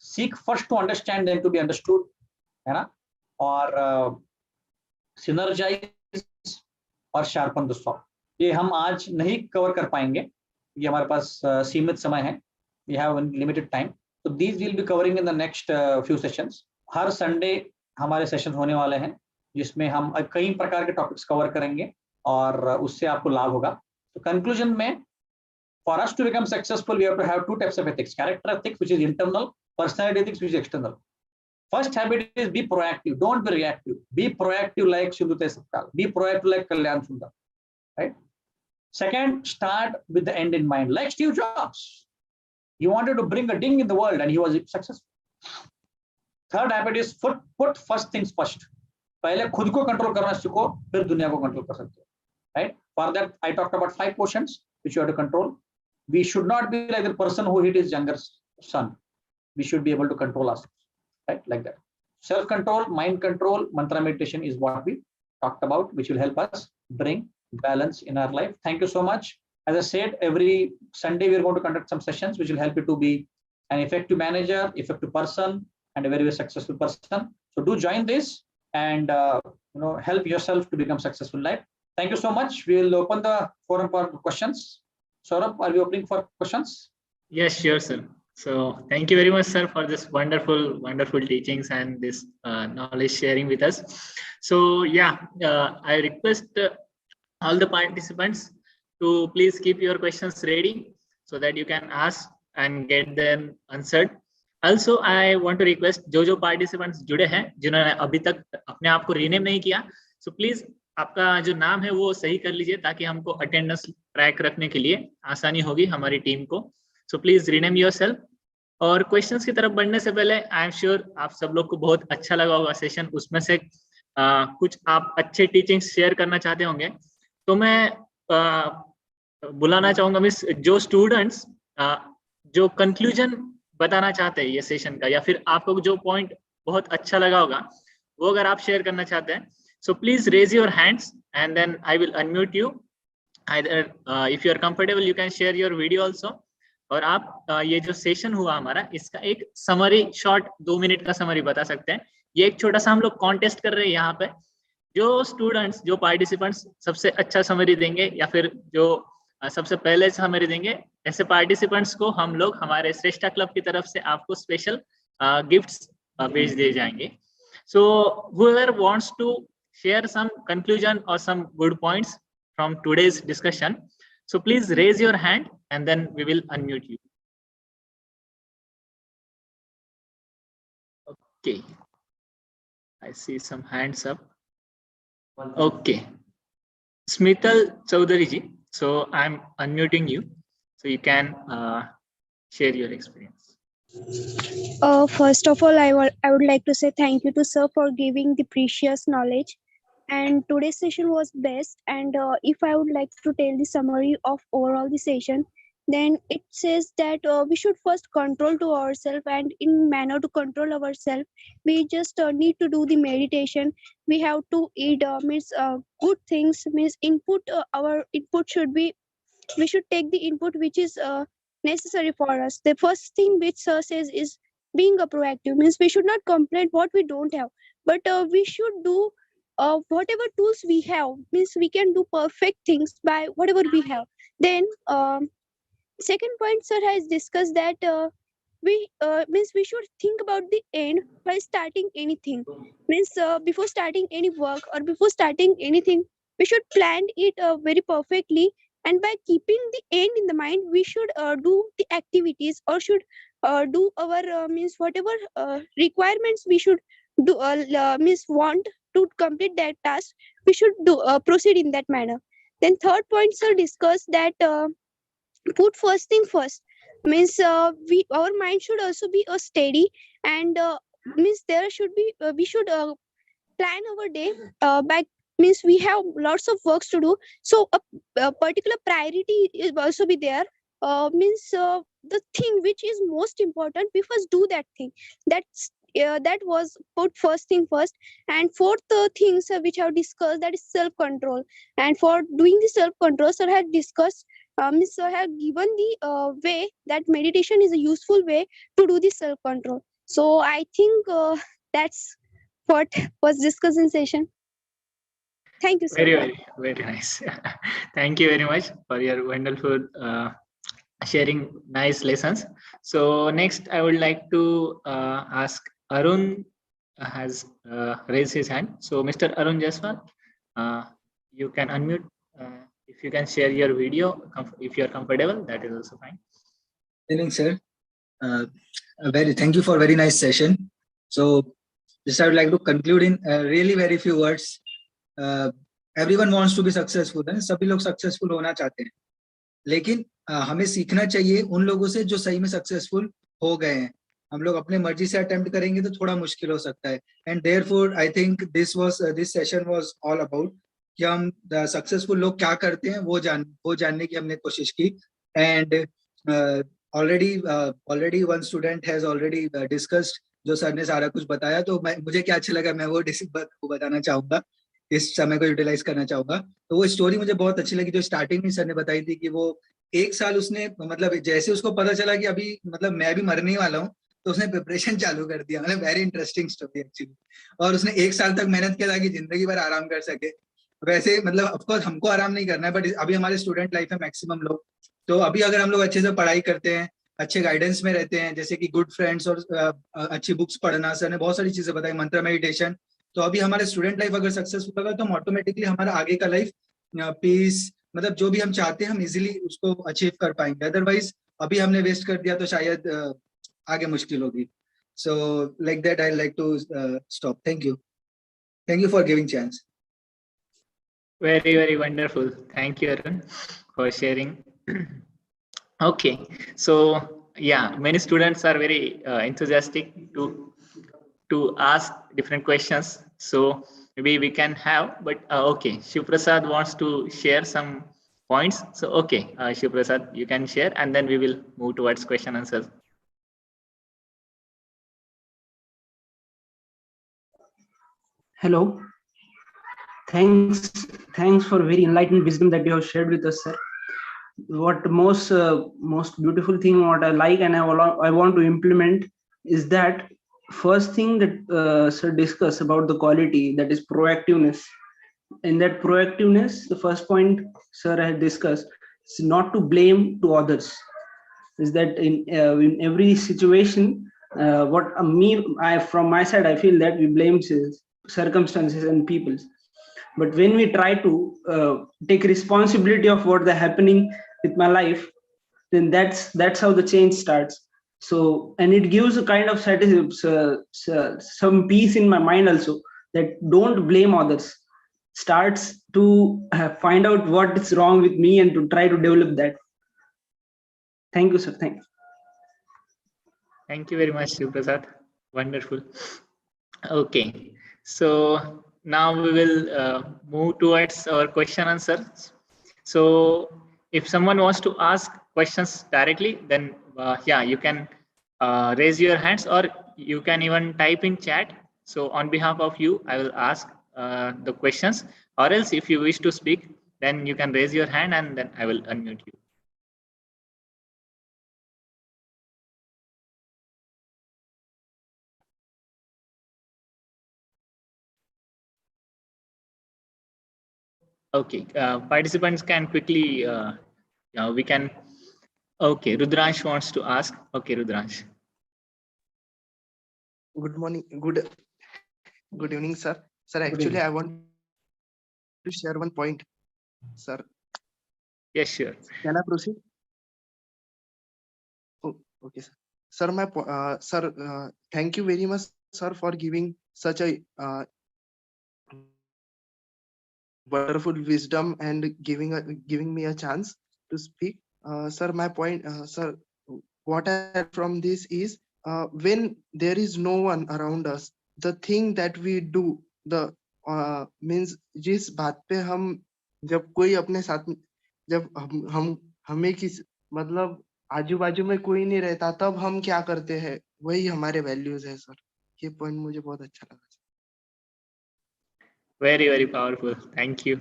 seek first to understand then to be understood, है ना, और सिनर्जाइज और शार्पन द सॉ। ये हम आज नहीं कवर कर पाएंगे, ये हमारे पास सीमित समय है, वी हैव लिमिटेड टाइम, तो these will be covering in the next few sessions. Her Sunday हमारे सेशन होने वाले हैं जिसमें हम कई प्रकार के टॉपिक्स कवर करेंगे और उससे आपको लाभ होगा। तो कंक्लूजन में, for us to become successful, we have to have 2 types of ethics: character ethics, which is internal; personality ethics, which is external. First habit is be proactive, don't be reactive. Be proactive like Sindhute Sapkal, be proactive like Kalyan Sundar, right? Second, start with the end in mind, like Steve Jobs. He wanted to bring a ding in the world and he was successful. Third habit is put first things first. पहले खुद को control करना सीखो, फिर दुनिया को control कर सकते हो, right? For that I talked about 5 quotients which you have to control. We should not be like the person who hit his younger son. We should be able to control ourselves, right? Like that. Self-control, mind control, mantra meditation is what we talked about, which will help us bring balance in our life. Thank you so much. As I said, every Sunday we are going to conduct some sessions which will help you to be an effective manager, effective person, and a very, very successful person. So do join this and help yourself to become successful in life. Thank you so much. We will open the forum for questions. Saurabh, are we opening for questions? Yes, sure, sir. So thank you very much, sir, for this wonderful teachings and this knowledge sharing with us. So yeah, I request all the participants to please keep your questions ready so that you can ask and get them answered. Also, I want to request जो participants जुड़े हैं, जिन्होंने अभी तक अपने आप को rename नहीं किया, so please आपका जो नाम है वो सही कर लीजिए ताकि हमको अटेंडेंस ट्रैक रखने के लिए आसानी होगी हमारी टीम को। So please rename yourself. और क्वेश्चंस की तरफ बढ़ने से पहले आई एम श्योर आप सब लोग को बहुत अच्छा लगा होगा सेशन, उसमें से कुछ आप अच्छे टीचिंग्स शेयर करना चाहते होंगे, तो मैं बुलाना चाहूंगा मिस जो स्टूडेंट्स जो कंक्लूजन बताना चाहते हैं ये सेशन का, या फिर आपको जो पॉइंट बहुत अच्छा लगा होगा वो अगर आप शेयर करना चाहते हैं, so please raise your hands and then I will unmute you. Either if you are comfortable you can share your video also. और आप ये जो सेशन हुआ हमारा इसका एक समरी शॉर्ट 2 मिनट का समरी बता सकते हैं। ये एक छोटा सा हम लोग कॉन्टेस्ट कर रहे हैं यहाँ पे, जो स्टूडेंट्स जो पार्टिसिपेंट्स सबसे अच्छा समरी देंगे या फिर जो सबसे पहले समरी देंगे, ऐसे पार्टिसिपेंट्स को हम लोग हमारे श्रेष्ठा क्लब की तरफ से आपको स्पेशल गिफ्ट्स भेज दिए जाएंगे। So whoever wants to share some conclusion or some good points from today's discussion, so please raise your hand and then we will unmute you. Okay, I see some hands up. Okay, Smithal Chaudhary ji, so I'm unmuting you so you can share your experience. First of all, I would like to say thank you to sir for giving the precious knowledge. And today's session was best. And if I would like to tell the summary of overall the session, then it says that we should first control to ourselves, and in manner to control ourselves, we just need to do the meditation. We have to eat good things. Means input. Our input should be. We should take the input which is necessary for us. The first thing which sir says is being a proactive. Means we should not complain what we don't have, but we should do whatever tools we have. Means we can do perfect things by whatever we have. Then second point sir has discussed that means we should think about the end by starting anything. Means before starting any work or before starting anything, we should plan it very perfectly, and by keeping the end in the mind, we should do the activities or should do our means whatever requirements we should do means want to complete that task, we should do proceed in that manner. Then third point sir discuss that put first thing first. Means we our mind should also be steady, and means there should be we should plan our day by means we have lots of works to do, so a particular priority is also be there. Means the thing which is most important, we first do that thing. That's that was put first thing first. And fourth things which I have discussed, that is self control. And for doing the self control, sir had discussed, sir had given the way that meditation is a useful way to do the self control. So I think that's what was discussed in session. Thank you, sir. Very nice. Thank you very much for your wonderful sharing nice lessons. So next, I would like to ask Arun has raised his hand. So Mr. Arun Jaswal, you can unmute. If you can share your video, if you are comfortable, that is also fine. Evening, sir. Thank you for a very nice session. So just I would like to conclude in really very few words. Everyone wants to be successful, है? सभी लोग successful होना चाहते हैं, लेकिन हमें सीखना चाहिए उन लोगों से जो सही में successful हो गए हैं. हम लोग अपने मर्जी से attempt करेंगे तो थोड़ा मुश्किल हो सकता है. And therefore I think this session was all about कि हम successful लोग क्या करते हैं वो जानने की हमने कोशिश की. And already one student has already discussed, जो सर ने सारा कुछ बताया, तो मुझे क्या अच्छा लगा मैं वो को बताना चाहूंगा, इस समय को यूटिलाइज करना चाहूंगा. तो वो स्टोरी मुझे बहुत अच्छी लगी जो स्टार्टिंग में सर ने बताई थी कि वो 1 साल उसने मतलब जैसे उसको पता चला कि अभी मतलब मैं भी मरने वाला हूँ तो उसने प्रिपरेशन चालू कर दिया. मतलब वेरी इंटरेस्टिंग स्टोरी एक्चुअली. और उसने 1 साल तक मेहनत किया ताकि जिंदगी भर आराम कर सके. वैसे मतलब ऑफकोर्स हमको आराम नहीं करना है, बट अभी हमारे स्टूडेंट लाइफ में मैक्सिमम लोग, तो अभी अगर हम लोग अच्छे से पढ़ाई करते हैं, अच्छे गाइडेंस में रहते हैं, जैसे कि गुड फ्रेंड्स और अच्छी बुक्स पढ़ना, सर ने बहुत सारी चीजें बताई, मंत्र मेडिटेशन, तो अभी हमारे स्टूडेंट लाइफ अगर सक्सेसफुल होगा तो हम ऑटोमेटिकली हमारा आगे का लाइफ पीस, मतलब जो भी हम चाहते हैं हम इजीली उसको अचीव कर पाएंगे. अदरवाइज अभी हमने वेस्ट कर दिया तो शायद आगे मुश्किल होगी. So like that I like to stop. Thank you for giving chance. Very wonderful. Thank you, Arun, for sharing. Okay, so yeah, many students are very enthusiastic to ask different questions. So maybe we can have, but okay, Shiv Prasad wants to share some points. So okay, Shiv Prasad, you can share, and then we will move towards question answers. Hello. Thanks for very enlightened wisdom that you have shared with us, sir. What most beautiful thing what I like and I want to implement is that first thing that sir discussed about the quality, that is proactiveness. In that proactiveness, the first point sir had discussed is not to blame to others. Is that in every situation, from my side I feel that we blame circumstances and people. But when we try to take responsibility of what is happening with my life, then that's how the change starts. So, and it gives a kind of some peace in my mind also, that don't blame others. Starts to find out what is wrong with me and to try to develop that. Thank you, sir. Thank you very much, Shiv Prasad. Wonderful. Okay, so now we will move towards our question answers. So if someone wants to ask questions directly, then yeah, you can raise your hands, or you can even type in chat. So on behalf of you, I will ask the questions, or else if you wish to speak, then you can raise your hand and then I will unmute you. Okay, participants can quickly, we can, okay, Rudransh wants to ask. Okay, Rudransh. Good morning, good evening, sir. Sir, actually, I want to share one point, sir. Yes, sure. Can I proceed? Oh, okay, sir. Sir, thank you very much, sir, for giving such a wonderful wisdom and giving me a chance to speak. Sir, my point, sir, what I had from this is, when there is no one around us, the thing that we do, the means जिस बात पे हम, जब कोई अपने साथ, जब हम हमें किस मतलब आजू बाजू में कोई नहीं रहता, तब हम क्या करते हैं, वही हमारे वैल्यूज है सर. ये पॉइंट मुझे बहुत अच्छा लगा। Very powerful. Thank you.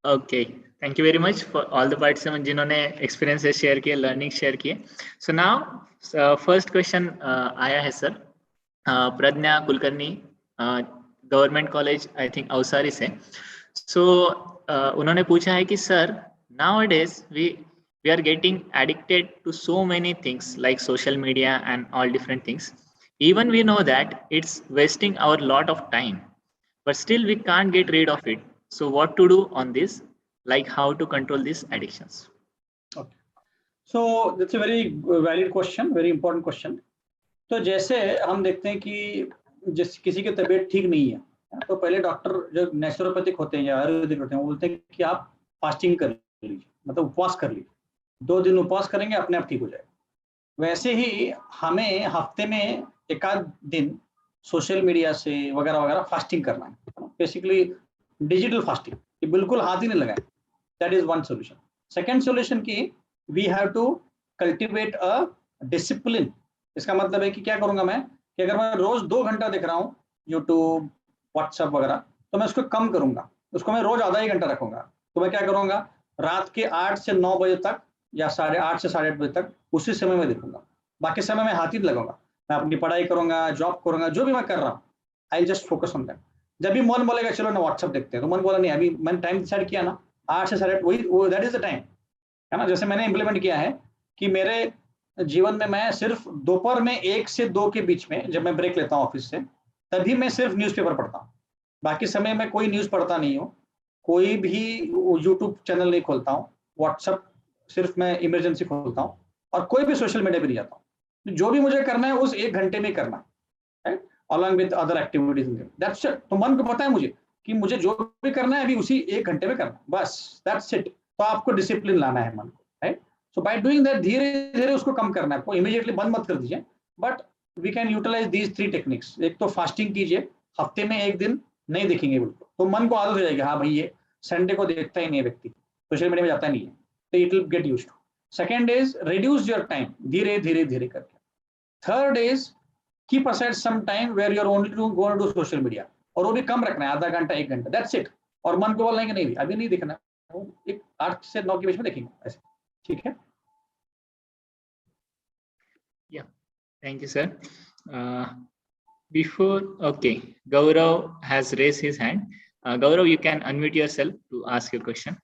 Okay, thank you very much for all the participants जिन्होंने experiences share किए, learning share किए. So now first question आया है sir Pragya Kulkarni government college I think अवसारी से. So उन्होंने पूछा है कि sir nowadays we are getting addicted to so many things like social media and all different things. Even we know that it's wasting our lot of time, but still we can't get rid of it. So what to do on this, like how to control these addictions? Okay, so that's a very valid question, very important question. तो जैसे हम देखते हैं कि जिस किसी की तबीयत ठीक नहीं है तो पहले डॉक्टर जो नेचुरोपैथिक होते हैं या आयुर्वेदिक होते हैं वो बोलते हैं कि आप फास्टिंग कर लीजिए, मतलब उपवास कर लीजिए, 2 दिन उपवास करेंगे अपने आप ठीक हो जाएगा. वैसे ही हमें हफ्ते में एक आध दिन सोशल मीडिया से वगैरह वगैरह फास्टिंग करना है, बेसिकली डिजिटल फास्टिंग, ये बिल्कुल हाथ ही नहीं लगाए. That is one solution. Second solution की we have to cultivate a discipline. इसका मतलब है कि क्या करूंगा मैं कि अगर मैं रोज 2 घंटा देख रहा हूँ यूट्यूब व्हाट्सएप वगैरह तो मैं उसको कम करूंगा, उसको मैं रोज आधा ही घंटा रखूंगा. तो मैं क्या करूंगा रात के 8 से 9 बजे तक या 8:30 से 8:30 बजे तक उसी समय में देखूंगा. बाकी समय में हाथ ही लगाऊंगा, मैं अपनी पढ़ाई करूंगा, जॉब करूंगा, जो भी मैं कर रहा हूँ I just focus on that. जब भी मन बोलेगा चलो ना व्हाट्सएप देखते हैं तो मन बोला नहीं, अभी मैंने टाइम डिसाइड किया ना 8 से 8:30 वही दैट इज द टाइम, है ना. जैसे मैंने इंप्लीमेंट किया है कि मेरे जीवन में मैं सिर्फ दोपहर में 1 से 2 के बीच में जब मैं ब्रेक लेता हूँ ऑफिस से तभी मैं सिर्फ न्यूज़पेपर पढ़ता हूँ. बाकी समय में कोई न्यूज़ पढ़ता नहीं हूँ, कोई भी यूट्यूब चैनल नहीं खोलता हूँ, व्हाट्सएप सिर्फ मैं इमरजेंसी खोलता हूँ और कोई भी सोशल मीडिया पे नहीं जाता हूँ. जो भी मुझे करना है उस 1 घंटे में करना है, along with other activities. That's it. तो मन को पता है मुझे कि मुझे जो भी करना है अभी उसी 1 घंटे में करना है, बस दैट्स इट. तो आपको डिसिप्लिन लाना है मन को, right. So by doing that धीरे धीरे उसको कम करना है, आपको इमीडिएटली बंद मत कर दीजिए. But we can utilise these 3 techniques. एक तो फास्टिंग कीजिए, हफ्ते में 1 दिन नहीं देखेंगे बिल्कुल, तो मन को आदत हो जाएगी हाँ भाई ये संडे को देखता ही नहीं है व्यक्ति, सोशल मीडिया में जाता नहीं है, तो it will get used to. Second is reduce your time, धीरे धीरे धीरे करके. Third is keep aside some time where you are only going to social media, और वो भी कम रखना है, आधा घंटा 1 घंटा, दैट्स इट. और मन को बोलना है कि नहीं अभी नहीं देखना, एक 8 से 9 के बीच में देखेंगे ऐसे, ठीक है. Yeah, thank you, sir. Before, okay, Gaurav has raised his hand. Gaurav, you can unmute yourself to ask your question.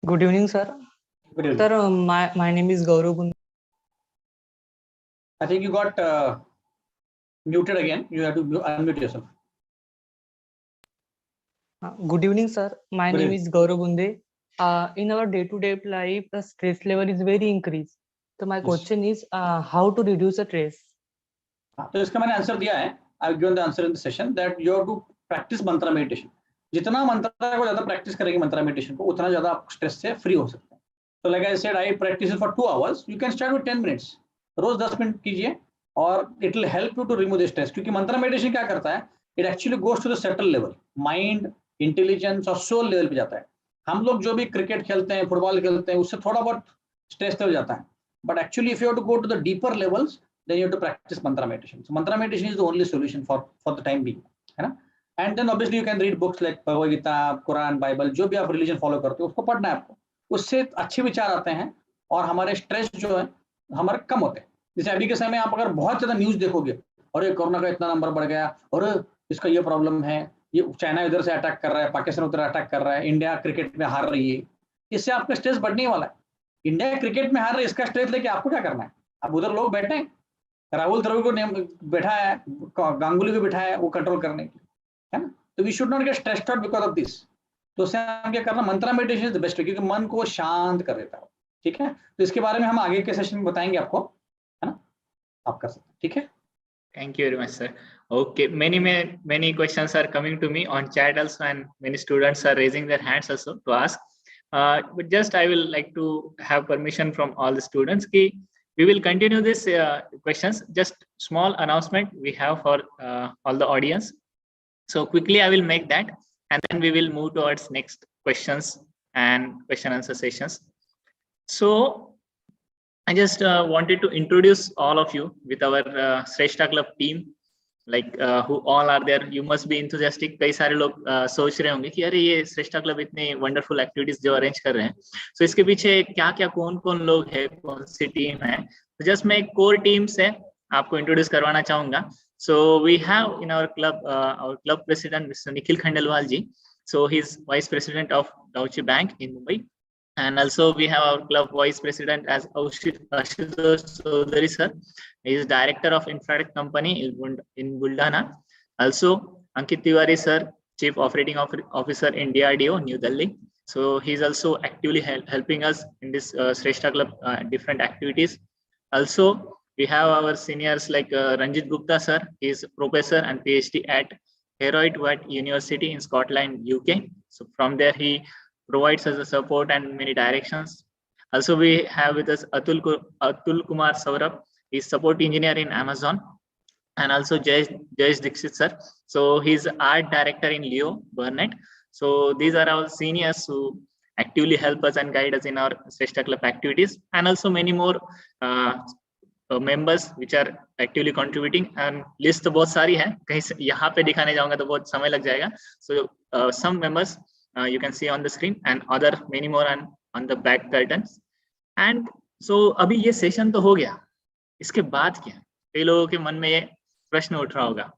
Good evening, sir. Good evening. Sir, my name is Gaurav Gunde. I think you got muted again. You have to unmute yourself. Good evening, sir. My Good name evening. is Gaurav Gunde. In our day-to-day life, the stress level is very increased. So my Yes. question is, how to reduce the stress? तो इसका मैंने answer दिया है. I've given the answer in the session that you have to practice mantra meditation. जितना मंत्रा को ज्यादा practice करेंगे मंत्रा meditation को उतना ज्यादा आप स्ट्रेस से फ्री हो सकते हैं. तो like I said I practise for 2 hours. You can start with 10 minutes. रोज 10 मिनट कीजिए और it will help you to remove the stress. क्योंकि मंत्रा मेडिटेशन क्या करता है, it actually goes to the settle level, mind, intelligence और soul level पे जाता है. हम लोग जो भी क्रिकेट खेलते हैं, फुटबॉल खेलते हैं, उससे थोड़ा बहुत स्ट्रेस लेवल जाता है. But actually if you have to go to the deeper levels then you have to practice mantra meditation. So mantra meditation is the only solution for the time being, है ना. And then obviously you can read books like Bhagavad Gita, Quran, Bible, जो भी आप religion follow करते हो उसको पढ़ना है आपको. उससे अच्छे विचार आते हैं और हमारे स्ट्रेस जो है हमारे कम होते हैं. जैसे अभी के समय में आप अगर बहुत ज्यादा न्यूज देखोगे, अरे कोरोना का इतना नंबर बढ़ गया, और इसका ये प्रॉब्लम है, ये चाइना इधर से अटैक कर रहा है, पाकिस्तान उधर अटैक कर रहा है, इंडिया क्रिकेट में हार रही है, इससे आपका स्ट्रेस बढ़ने वाला है. इंडिया क्रिकेट में हार रही है, इसका स्ट्रेस लेके आपको क्या करना है. अब उधर लोग बैठे हैं, राहुल द्रविड़ को बैठा है, गांगुली को बैठा है वो कंट्रोल करने के लिए, है ना. तो we should not get stressed out because of this. तो उससे हम क्या करना, mantra meditation is the best, क्योंकि मन को शांत कर देता है. ठीक है, तो इसके बारे में हम आगे के सेशन में बताएंगे आपको, है ना. आप कर सकते हैं, ठीक है. Thank you very much, sir. Okay, many questions are coming to me on chat also, and many students are raising their hands also to ask. But just I will like to have permission from all the students. We will continue this questions. Just small announcement we have for all the audience. So quickly I will make that, and then we will move towards next questions and question answer sessions. So I just wanted to introduce all of you with our Shrestha Club team, like who all are there. You must be enthusiastic. कई सारे लोग सोच रहे होंगे कि अरे ये श्रेष्ठा club इतने वंडरफुल एक्टिविटीज जो अरेंज कर रहे हैं, so इसके पीछे क्या क्या कौन कौन लोग हैं, कौन सी टीम है. तो जस्ट मैं कोर टीम से आपको इंट्रोड्यूस करवाना चाहूंगा. So we have in our club president Mr. Nikhil Khandelwal ji. So he's vice president of Deutsche Bank in Mumbai. And also we have our club vice president as Ashutosh Chaudhary sir. He is director of Infratech company in Buldana. Also Ankit Tiwari sir, chief operating officer in DRDO, New Delhi. So he's also actively helping us in this Shrestha Club different activities. Also we have our seniors like Ranjit Gupta sir. He is professor and PhD at Hertford University in Scotland, UK. So from there he provides us a support and many directions. Also, we have with us Atul Kumar Saurabh. He's support engineer in Amazon, and also Jayesh Dixit sir. So he's art director in Leo Burnett. So these are our seniors who actively help us and guide us in our Shrestha Club activities, and also many more members which are actively contributing. And list तो बहुत सारी है, कहीं यहाँ पे दिखाने जाऊंगा तो बहुत समय लग जाएगा. So some members you can see on the screen and other many more on the back curtains. And so अभी ये सेशन तो हो गया, इसके बाद क्या? कई लोगों के मन में ये प्रश्न उठ रहा होगा.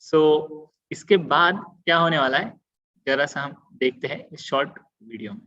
So इसके बाद क्या होने वाला है, जरा सा हम देखते हैं इस शॉर्ट वीडियो में.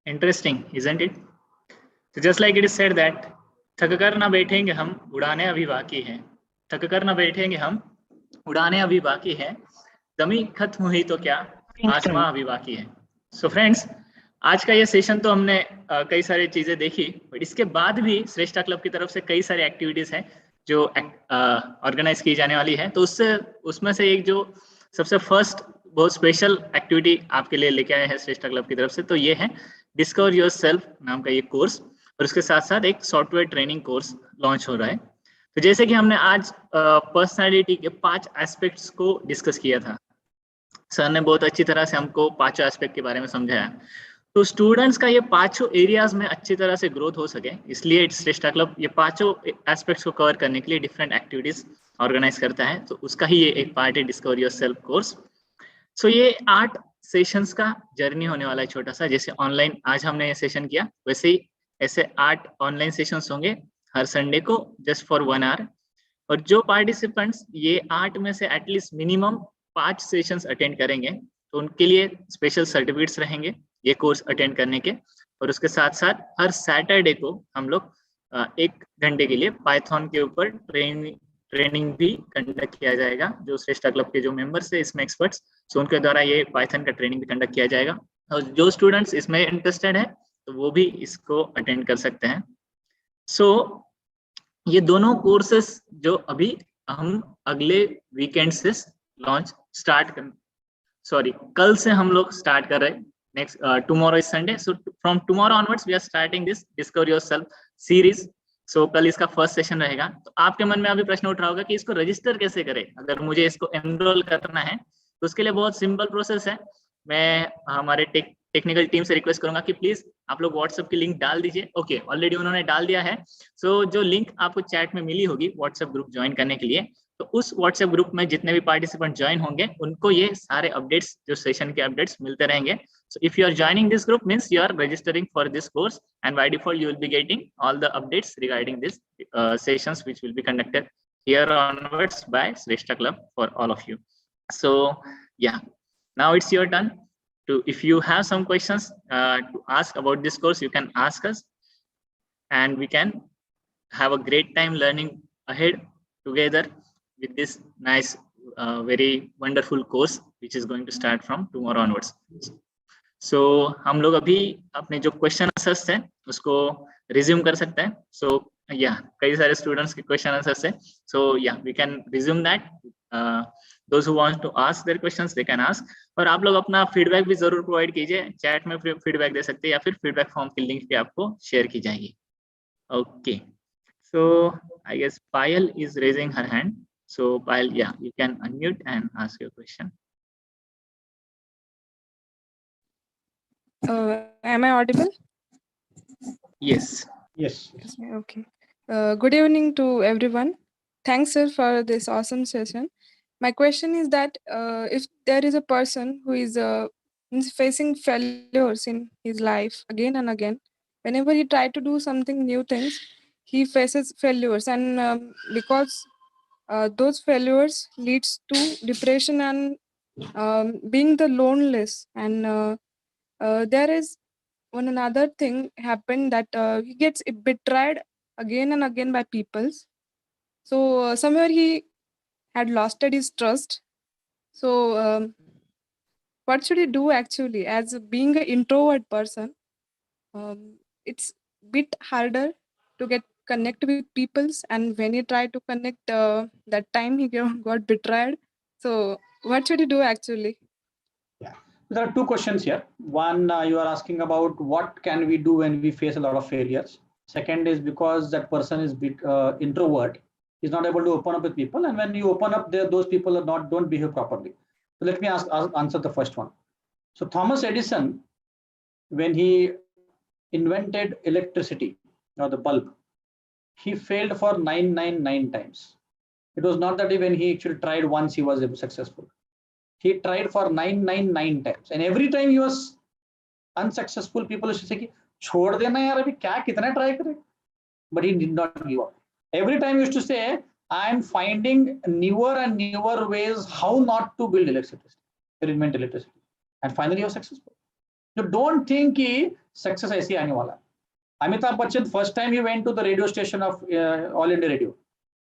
Interesting, isn't it? So just like it is said that थक कर ना बैठेंगे हम उड़ाने अभी बाकी हैं, थक कर ना बैठेंगे हम उड़ाने अभी बाकी हैं, जमी खत्म हुई तो क्या आसमां अभी बाकी है. सो फ्रेंड्स, आज का ये सेशन तो हमने कई सारी चीजें देखी, बट इसके बाद भी श्रेष्ठा क्लब की तरफ से कई सारी एक्टिविटीज हैं जो ऑर्गेनाइज की जाने वाली है. तो उसमें से एक जो सबसे फर्स्ट बहुत स्पेशल एक्टिविटी आपके लिए लेके आए हैं श्रेष्ठा क्लब की तरफ से, तो ये है डिस्कवर योरसेल्फ नाम का ये कोर्स, और उसके साथ साथ एक सॉफ्टवेयर ट्रेनिंग कोर्स लॉन्च हो रहा है. तो जैसे कि हमने आज पर्सनालिटी के 5 एस्पेक्ट्स को डिस्कस किया था, सर ने बहुत अच्छी तरह से हमको पांचों एस्पेक्ट के बारे में समझाया। तो स्टूडेंट्स का ये पांचों एरियाज में अच्छी तरह से ग्रोथ हो सके, इसलिए श्रेष्ठा क्लब ये पांचों एस्पेक्ट्स को कवर करने के लिए डिफरेंट एक्टिविटीज ऑर्गेनाइज करता है। तो उसका ही ये एक पार्ट है डिस्कवर योर सेल्फ कोर्स। सो ये 8 सेशंस का जर्नी होने वाला है छोटा सा। जैसे ऑनलाइन आज हमने ये सेशन किया, वैसे ही ऐसे 8 ऑनलाइन सेशंस होंगे हर संडे को जस्ट फॉर 1 आवर। और जो पार्टिसिपेंट्स ये 8 में से एटलीस्ट मिनिमम 5 सेशंस अटेंड करेंगे तो उनके लिए स्पेशल सर्टिफिकेट्स रहेंगे ये कोर्स अटेंड करने के। और उसके साथ साथ हर सैटरडे को हम लोग 1 घंटे के लिए पाइथन के ऊपर ट्रेनिंग भी कंडक्ट किया जाएगा। जो श्रेष्ठा क्लब के जो मेंबर्स है इसमें एक्सपर्ट्स, सो उनके द्वारा ये पाइथन का ट्रेनिंग भी कंडक्ट किया जाएगा। और जो स्टूडेंट्स इसमें इंटरेस्टेड है तो वो भी इसको अटेंड कर सकते हैं। सो ये दोनों कोर्सेस जो अभी हम अगले वीकेंड से लॉन्च कल से हम लोग स्टार्ट कर रहे हैं। Next tomorrow is Sunday, so from tomorrow onwards we are starting this discover yourself series. सो कल इसका फर्स्ट सेशन रहेगा। तो आपके मन में अभी प्रश्न उठ रहा होगा कि इसको रजिस्टर कैसे करें, अगर मुझे इसको एनरोल करना है तो उसके लिए बहुत सिंपल प्रोसेस है। मैं हमारे टेक्निकल टीम से रिक्वेस्ट करूंगा कि प्लीज आप लोग व्हाट्सएप की लिंक डाल दीजिए। ओके, ऑलरेडी उन्होंने डाल दिया है। सो जो लिंक आपको चैट में मिली होगी व्हाट्सएप ग्रुप ज्वाइन करने के लिए, तो उस व्हाट्सएप ग्रुप में जितने भी पार्टिसिपेंट ज्वाइन होंगे उनको ये सारे अपडेट्स, जो सेशन के अपडेट्स मिलते रहेंगे। So if you are joining this group means you are registering for this course, and by default you will be getting all the updates regarding this sessions which will be conducted here onwards by Shrestha Club for all of you. So yeah, now it's your turn to, if you have some questions to ask about this course, you can ask us and we can have a great time learning ahead together with this nice very wonderful course which is going to start from tomorrow onwards. सो हम लोग अभी अपने जो question answers थे उसको resume कर सकते हैं। सो या कई सारे स्टूडेंट्स के क्वेश्चन आंसर्स है। सो या we can resume that. Those who want to ask their questions they can ask. और आप लोग अपना फीडबैक भी जरूर प्रोवाइड कीजिए, चैट में फीडबैक दे सकते हैं या फिर फीडबैक फॉर्म की लिंक भी आपको शेयर की जाएगी। Okay, so I guess Payal is raising her hand. So Payal, yeah you can unmute and ask your question. Am I audible? Yes. Yes. Okay. Good evening to everyone. Thanks, sir, for this awesome session. My question is that if there is a person who is facing failures in his life again and again, whenever he tries to do something new things, he faces failures, and because those failures leads to depression and being the loneliness, and there is one another thing happened that he gets betrayed again and again by people. So somewhere he had lost his trust. So what should he do actually? As being an introvert person, it's bit harder to get connect with peoples, and when he tried to connect, that time he got betrayed. So what should he do actually? Yeah, there are 2 questions here. One, you are asking about what can we do when we face a lot of failures. Second is because that person is introvert, he's not able to open up with people, and when you open up there, those people are don't behave properly. So let me answer the first one. So Thomas Edison, when he invented electricity or the bulb, he failed for 999 times. It was not that when he actually tried once he was successful. He tried for 999 times, and every time he was unsuccessful, people used to say, "Chhod dena yaar, abhi kya kitna try kare?" But he did not give up. Every time he used to say, "I am finding newer and newer ways how not to build electricity, invent electricity," and finally he was successful. So don't think कि success ऐसे आने वाला. Amitabh Bachchan first time he went to the radio station of All India Radio.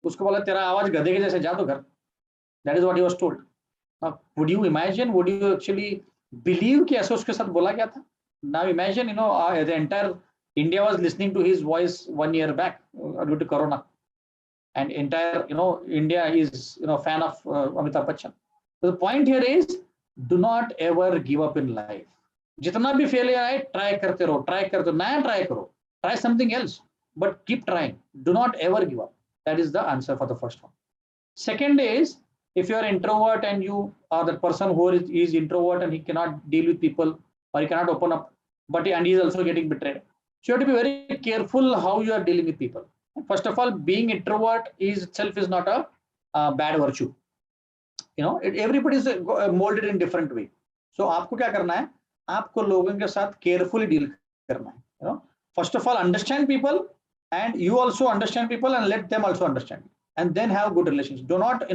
उसको बोला तेरा आवाज गधे के जैसे जा तो घर. That is what he was told. Now, would you imagine? Would you actually believe कि ऐसे उसके साथ बोला गया था? Now imagine, the entire India was listening to his voice 1 year back due to Corona, and entire India is fan of Amitabh Bachchan. So the point here is, do not ever give up in life. जितना भी failure आए, try करते रहो, नया try करो, try something else, but keep trying. Do not ever give up. That is the answer for the first one. Second is, if you're introvert and you are the person who is introvert and he cannot deal with people or he cannot open up, and he's also getting betrayed. So you have to be very careful how you are dealing with people. First of all, being introvert itself is not a bad virtue. Everybody is molded in different way. So आपको क्या करना है? आपको लोगों के साथ carefully deal करना है. First of all, understand people, and you also understand people, and let them also understand, and then have good relations. Do not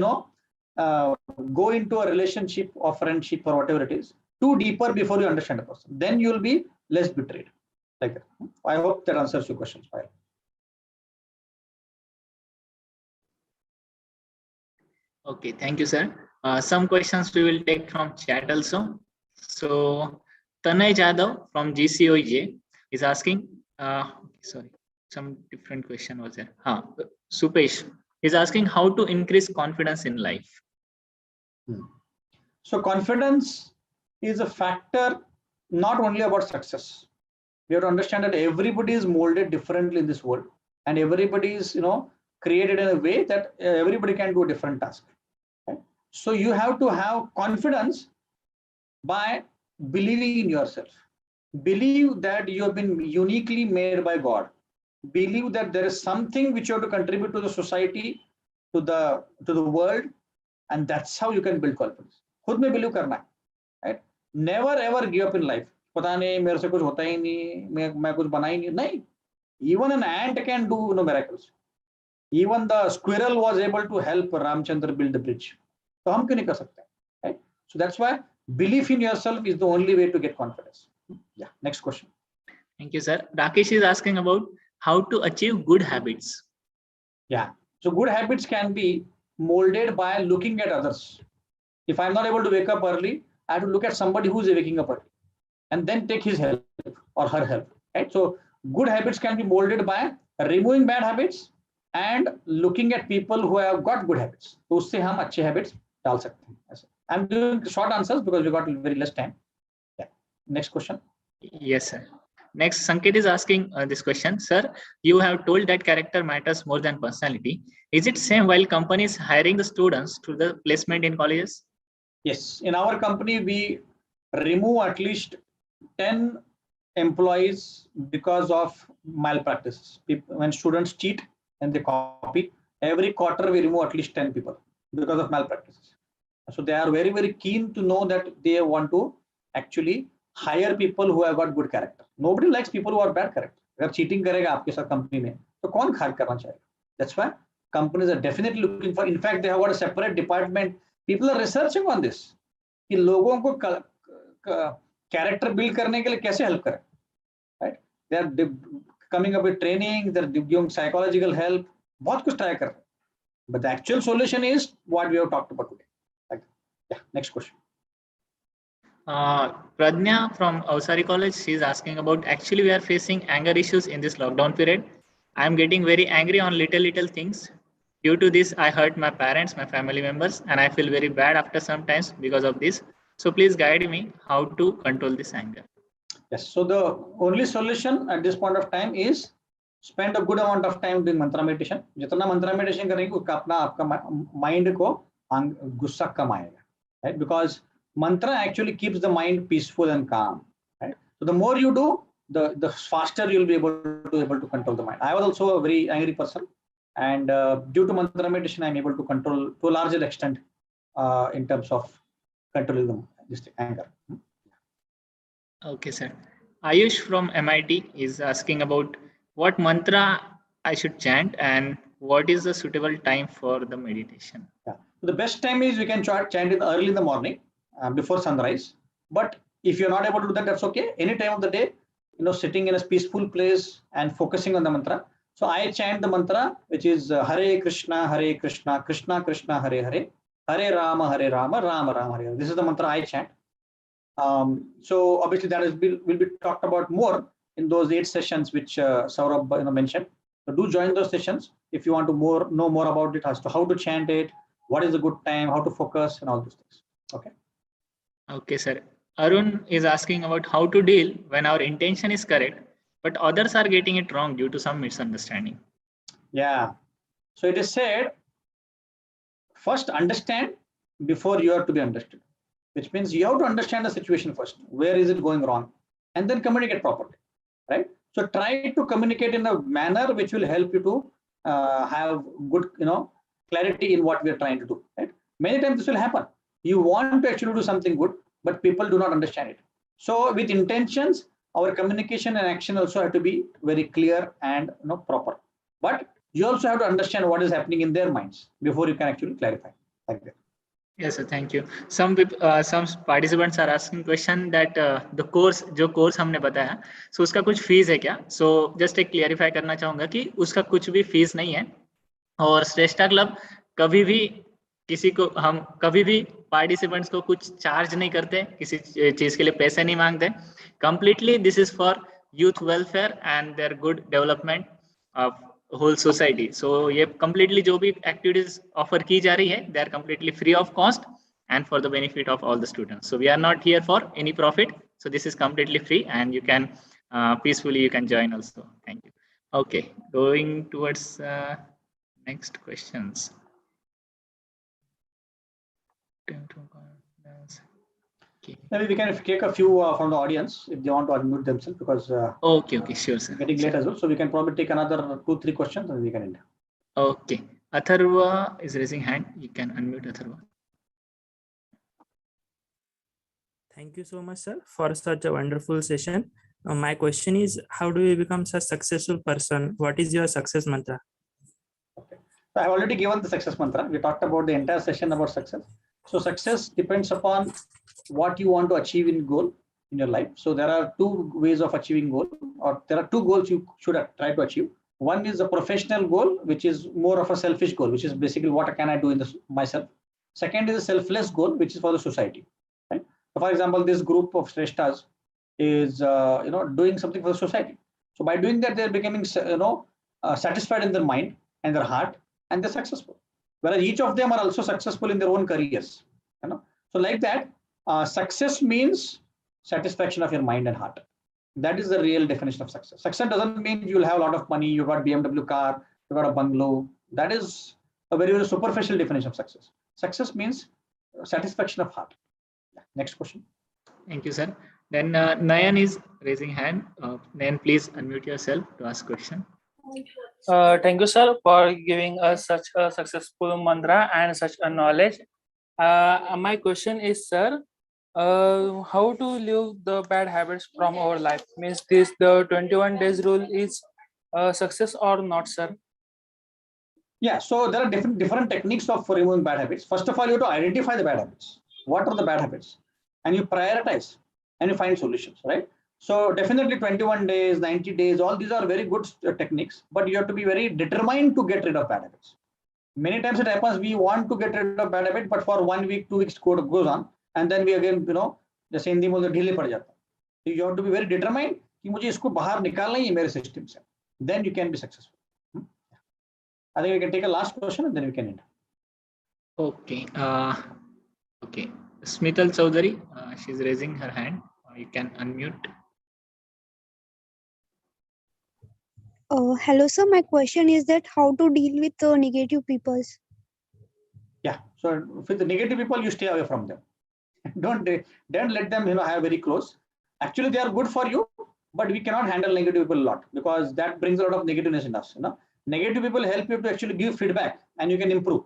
go into a relationship or friendship or whatever it is too deeper before you understand a person. Then you will be less betrayed. Like that. I hope that answers your questions. Okay, thank you, sir. Some questions we will take from chat also. So Tanay Jadhav from GCOJ is asking, sorry, some different question was there. Supesh is asking how to increase confidence in life. So confidence is a factor not only about success. We have to understand that everybody is molded differently in this world, and everybody is created in a way that everybody can do a different task. Okay? So you have to have confidence by believing in yourself. Believe that you have been uniquely made by God. Believe that there is something which you have to contribute to the society, to the world, and that's how you can build confidence. खुद में believe करना है, right? Never ever give up in life. पता नहीं मेरे से कुछ होता ही नहीं, मैं कुछ बना ही नहीं. Even an ant can do miracles. Even the squirrel was able to help Ramchandra build the bridge. तो हम क्यों नहीं कर सकते? Right? So that's why belief in yourself is the only way to get confidence. Yeah. Next question. Thank you, sir. Rakesh is asking about how to achieve good habits. Yeah. So good habits can be molded by looking at others. If I'm not able to wake up early, I have to look at somebody who's waking up early and then take his help or her help. Right? So good habits can be molded by removing bad habits and looking at people who have got good habits. तो उससे हम अच्छे habits डाल सकते हैं. I'm doing short answers because we got very less time. Yeah. Next question. Yes, sir. Next, Sanket is asking this question. Sir, you have told that character matters more than personality. Is it same while companies hiring the students to the placement in colleges? Yes. In our company, we remove at least 10 employees because of malpractices. When students cheat and they copy, every quarter we remove at least 10 people because of malpractices. So they are very, very keen to know that they want to actually hire people who have got good character. Nobody likes people who are bad character. अगर cheating करेगा आपके साथ company में, तो कौन hire करना चाहेगा? That's why companies are definitely looking for. In fact, they have got a separate department. People are researching on this. कि लोगों को character build करने के लिए कैसे help करें? Right? They are coming up with training. They are giving psychological help. बहुत कुछ try कर रहे हैं. But the actual solution is what we have talked about today. Like, yeah. Next question. Pradnya from Avsari College, she is asking about, actually we are facing anger issues in this lockdown period. I am getting very angry on little things. Due to this, I hurt my parents, my family members, and I feel very bad after some times because of this. So please guide me how to control this anger. Yes. So the only solution at this point of time is spend a good amount of time doing mantra meditation. जितना mantra meditation करेंगे उसका आपका mind को गुस्सा कम आएगा. Right? Because mantra actually keeps the mind peaceful and calm. Right? So the more you do, the faster you'll be able to control the mind. I was also a very angry person, and due to mantra meditation, I'm able to control to a larger extent in terms of controlling this anger. Okay, sir. Ayush from MIT is asking about what mantra I should chant and what is the suitable time for the meditation. Yeah. So the best time is we can chant it early in the morning before sunrise. But if you're not able to do that, that's okay. Any time of the day, sitting in a peaceful place and focusing on the mantra. So I chant the mantra, which is Hare Krishna, Krishna Krishna, Hare Hare, Hare Rama, Rama Rama, Hare Hare. This is the mantra I chant. So obviously that will be talked about more in those 8 sessions which Saurabh mentioned. So do join those sessions if you want to know more about it as to how to chant it, what is a good time, how to focus, and all those things. Okay. Okay, sir. Arun is asking about how to deal when our intention is correct, but others are getting it wrong due to some misunderstanding. Yeah. So it is said, first understand before you are to be understood, which means you have to understand the situation first. Where is it going wrong? And then communicate properly, right? So try to communicate in a manner which will help you to have good, clarity in what we are trying to do, right? Many times this will happen. You want to actually do something good, but people do not understand it. So with intentions, our communication and action also have to be very clear and proper. But you also have to understand what is happening in their minds before you can actually clarify like that. Yes, sir. Thank you. Some people, some participants are asking question that the course, जो course हमने बताया, so उसका कुछ fees है क्या? So just एक clarify करना चाहूँगा कि उसका कुछ भी fees नहीं है और श्रेष्ठा क्लब कभी भी किसी को हम कभी भी पार्टिसिपेंट्स को कुछ चार्ज नहीं करते, किसी चीज के लिए पैसे नहीं मांगते. Completely this is for youth welfare and their good development of whole society. So ये कंप्लीटली जो भी एक्टिविटीज ऑफर की जा रही है, they are completely free of cost and for the benefit of all the students. So we are not here for any profit. So this is completely free and you can peacefully you can join also. Thank you. Okay, going towards next questions. Okay. Maybe we can take a few from the audience if they want to unmute themselves, because okay, sure, sir. Getting late as well, so we can probably take another 2-3 questions and we can end. Okay, Atharva is raising hand. You can unmute Atharva. Thank you so much, sir, for such a wonderful session. My question is, how do you become such a successful person? What is your success mantra? Okay. So I have already given the success mantra. We talked about the entire session about success. So success depends upon what you want to achieve in goal in your life. So there are 2 ways of achieving goal, or there are 2 goals you should try to achieve. One is a professional goal, which is more of a selfish goal, which is basically what can I do in this myself. Second is a selfless goal, which is for the society. Right? So for example, this group of Shreshtas is doing something for the society. So by doing that, they're becoming satisfied in their mind and their heart, and they're successful. Whereas each of them are also successful in their own careers. So like that, success means satisfaction of your mind and heart. That is the real definition of success. Success doesn't mean you'll have a lot of money, you got BMW car, you got a bungalow. That is a very, very superficial definition of success. Success means satisfaction of heart. Next question. Thank you, sir. Then Nayan is raising hand. Nayan, please unmute yourself to ask question. Thank you, sir, for giving us such a successful mantra and such a knowledge. My question is, sir, how to leave the bad habits from our life? Means this the 21 days rule is success or not, sir? Yeah, so there are different techniques of removing bad habits. First of all, you have to identify the bad habits. What are the bad habits? And you prioritize and you find solutions, right? So definitely 21 days, 90 days, all these are very good techniques, but you have to be very determined to get rid of bad habits. Many times it happens, we want to get rid of bad habit, but for 1 week, 2 weeks goes on, and then we again, जैसे हिंदी में ढीले पड़ जाता है. So you have to be very determined कि मुझे इसको बाहर निकालना ही है मेरे system से. Then you can be successful. I think we can take a last question and then we can end. Okay. Okay. Smithal Chaudhary, she's raising her hand. You can unmute. Hello, sir. My question is that how to deal with negative people? Yeah. So with the negative people, you stay away from them. Don't let them have very close. Actually, they are good for you, but we cannot handle negative people a lot because that brings a lot of negativeness in us. Negative people help you to actually give feedback and you can improve.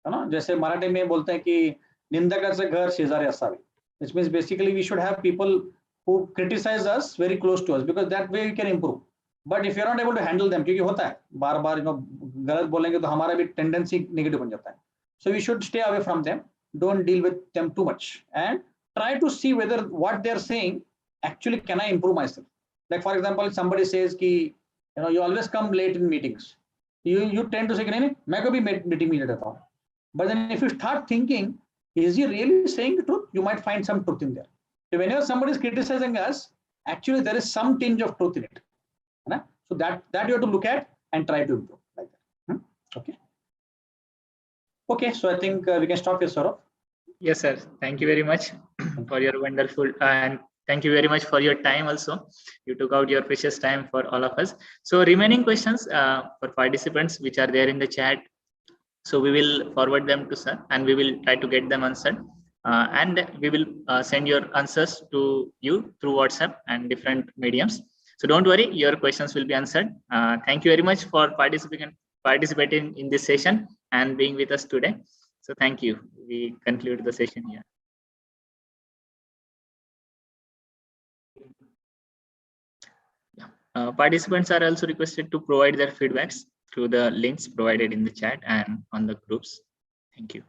जैसे मराठी में बोलते हैं कि निंदकाचं घर शेजारी असावे. Which means basically we should have people who criticize us very close to us because that way we can improve. But if you're not able to handle them, क्योंकि होता है बार-बार गलत बोलेंगे तो हमारा भी tendency negative बन जाता है. So we should stay away from them. Don't deal with them too much and try to see whether what they're saying actually can I improve myself. Like for example, somebody says कि you always come late in meetings. You tend to say नहीं मैं कभी meeting में रहता हूँ. But then if you start thinking, is he really saying the truth? You might find some truth in there. So whenever somebody is criticizing us, actually there is some tinge of truth in it. So that you have to look at and try to improve like that. Okay. Okay, so I think we can stop here, Saurabh. Yes, sir. Thank you very much for your wonderful and thank you very much for your time also. You took out your precious time for all of us. So remaining questions for participants which are there in the chat. So we will forward them to sir, and we will try to get them answered. And we will send your answers to you through WhatsApp and different mediums. So don't worry, your questions will be answered. Thank you very much for participating in this session and being with us today. So thank you. We conclude the session here. Participants are also requested to provide their feedbacks through the links provided in the chat and on the groups. Thank you.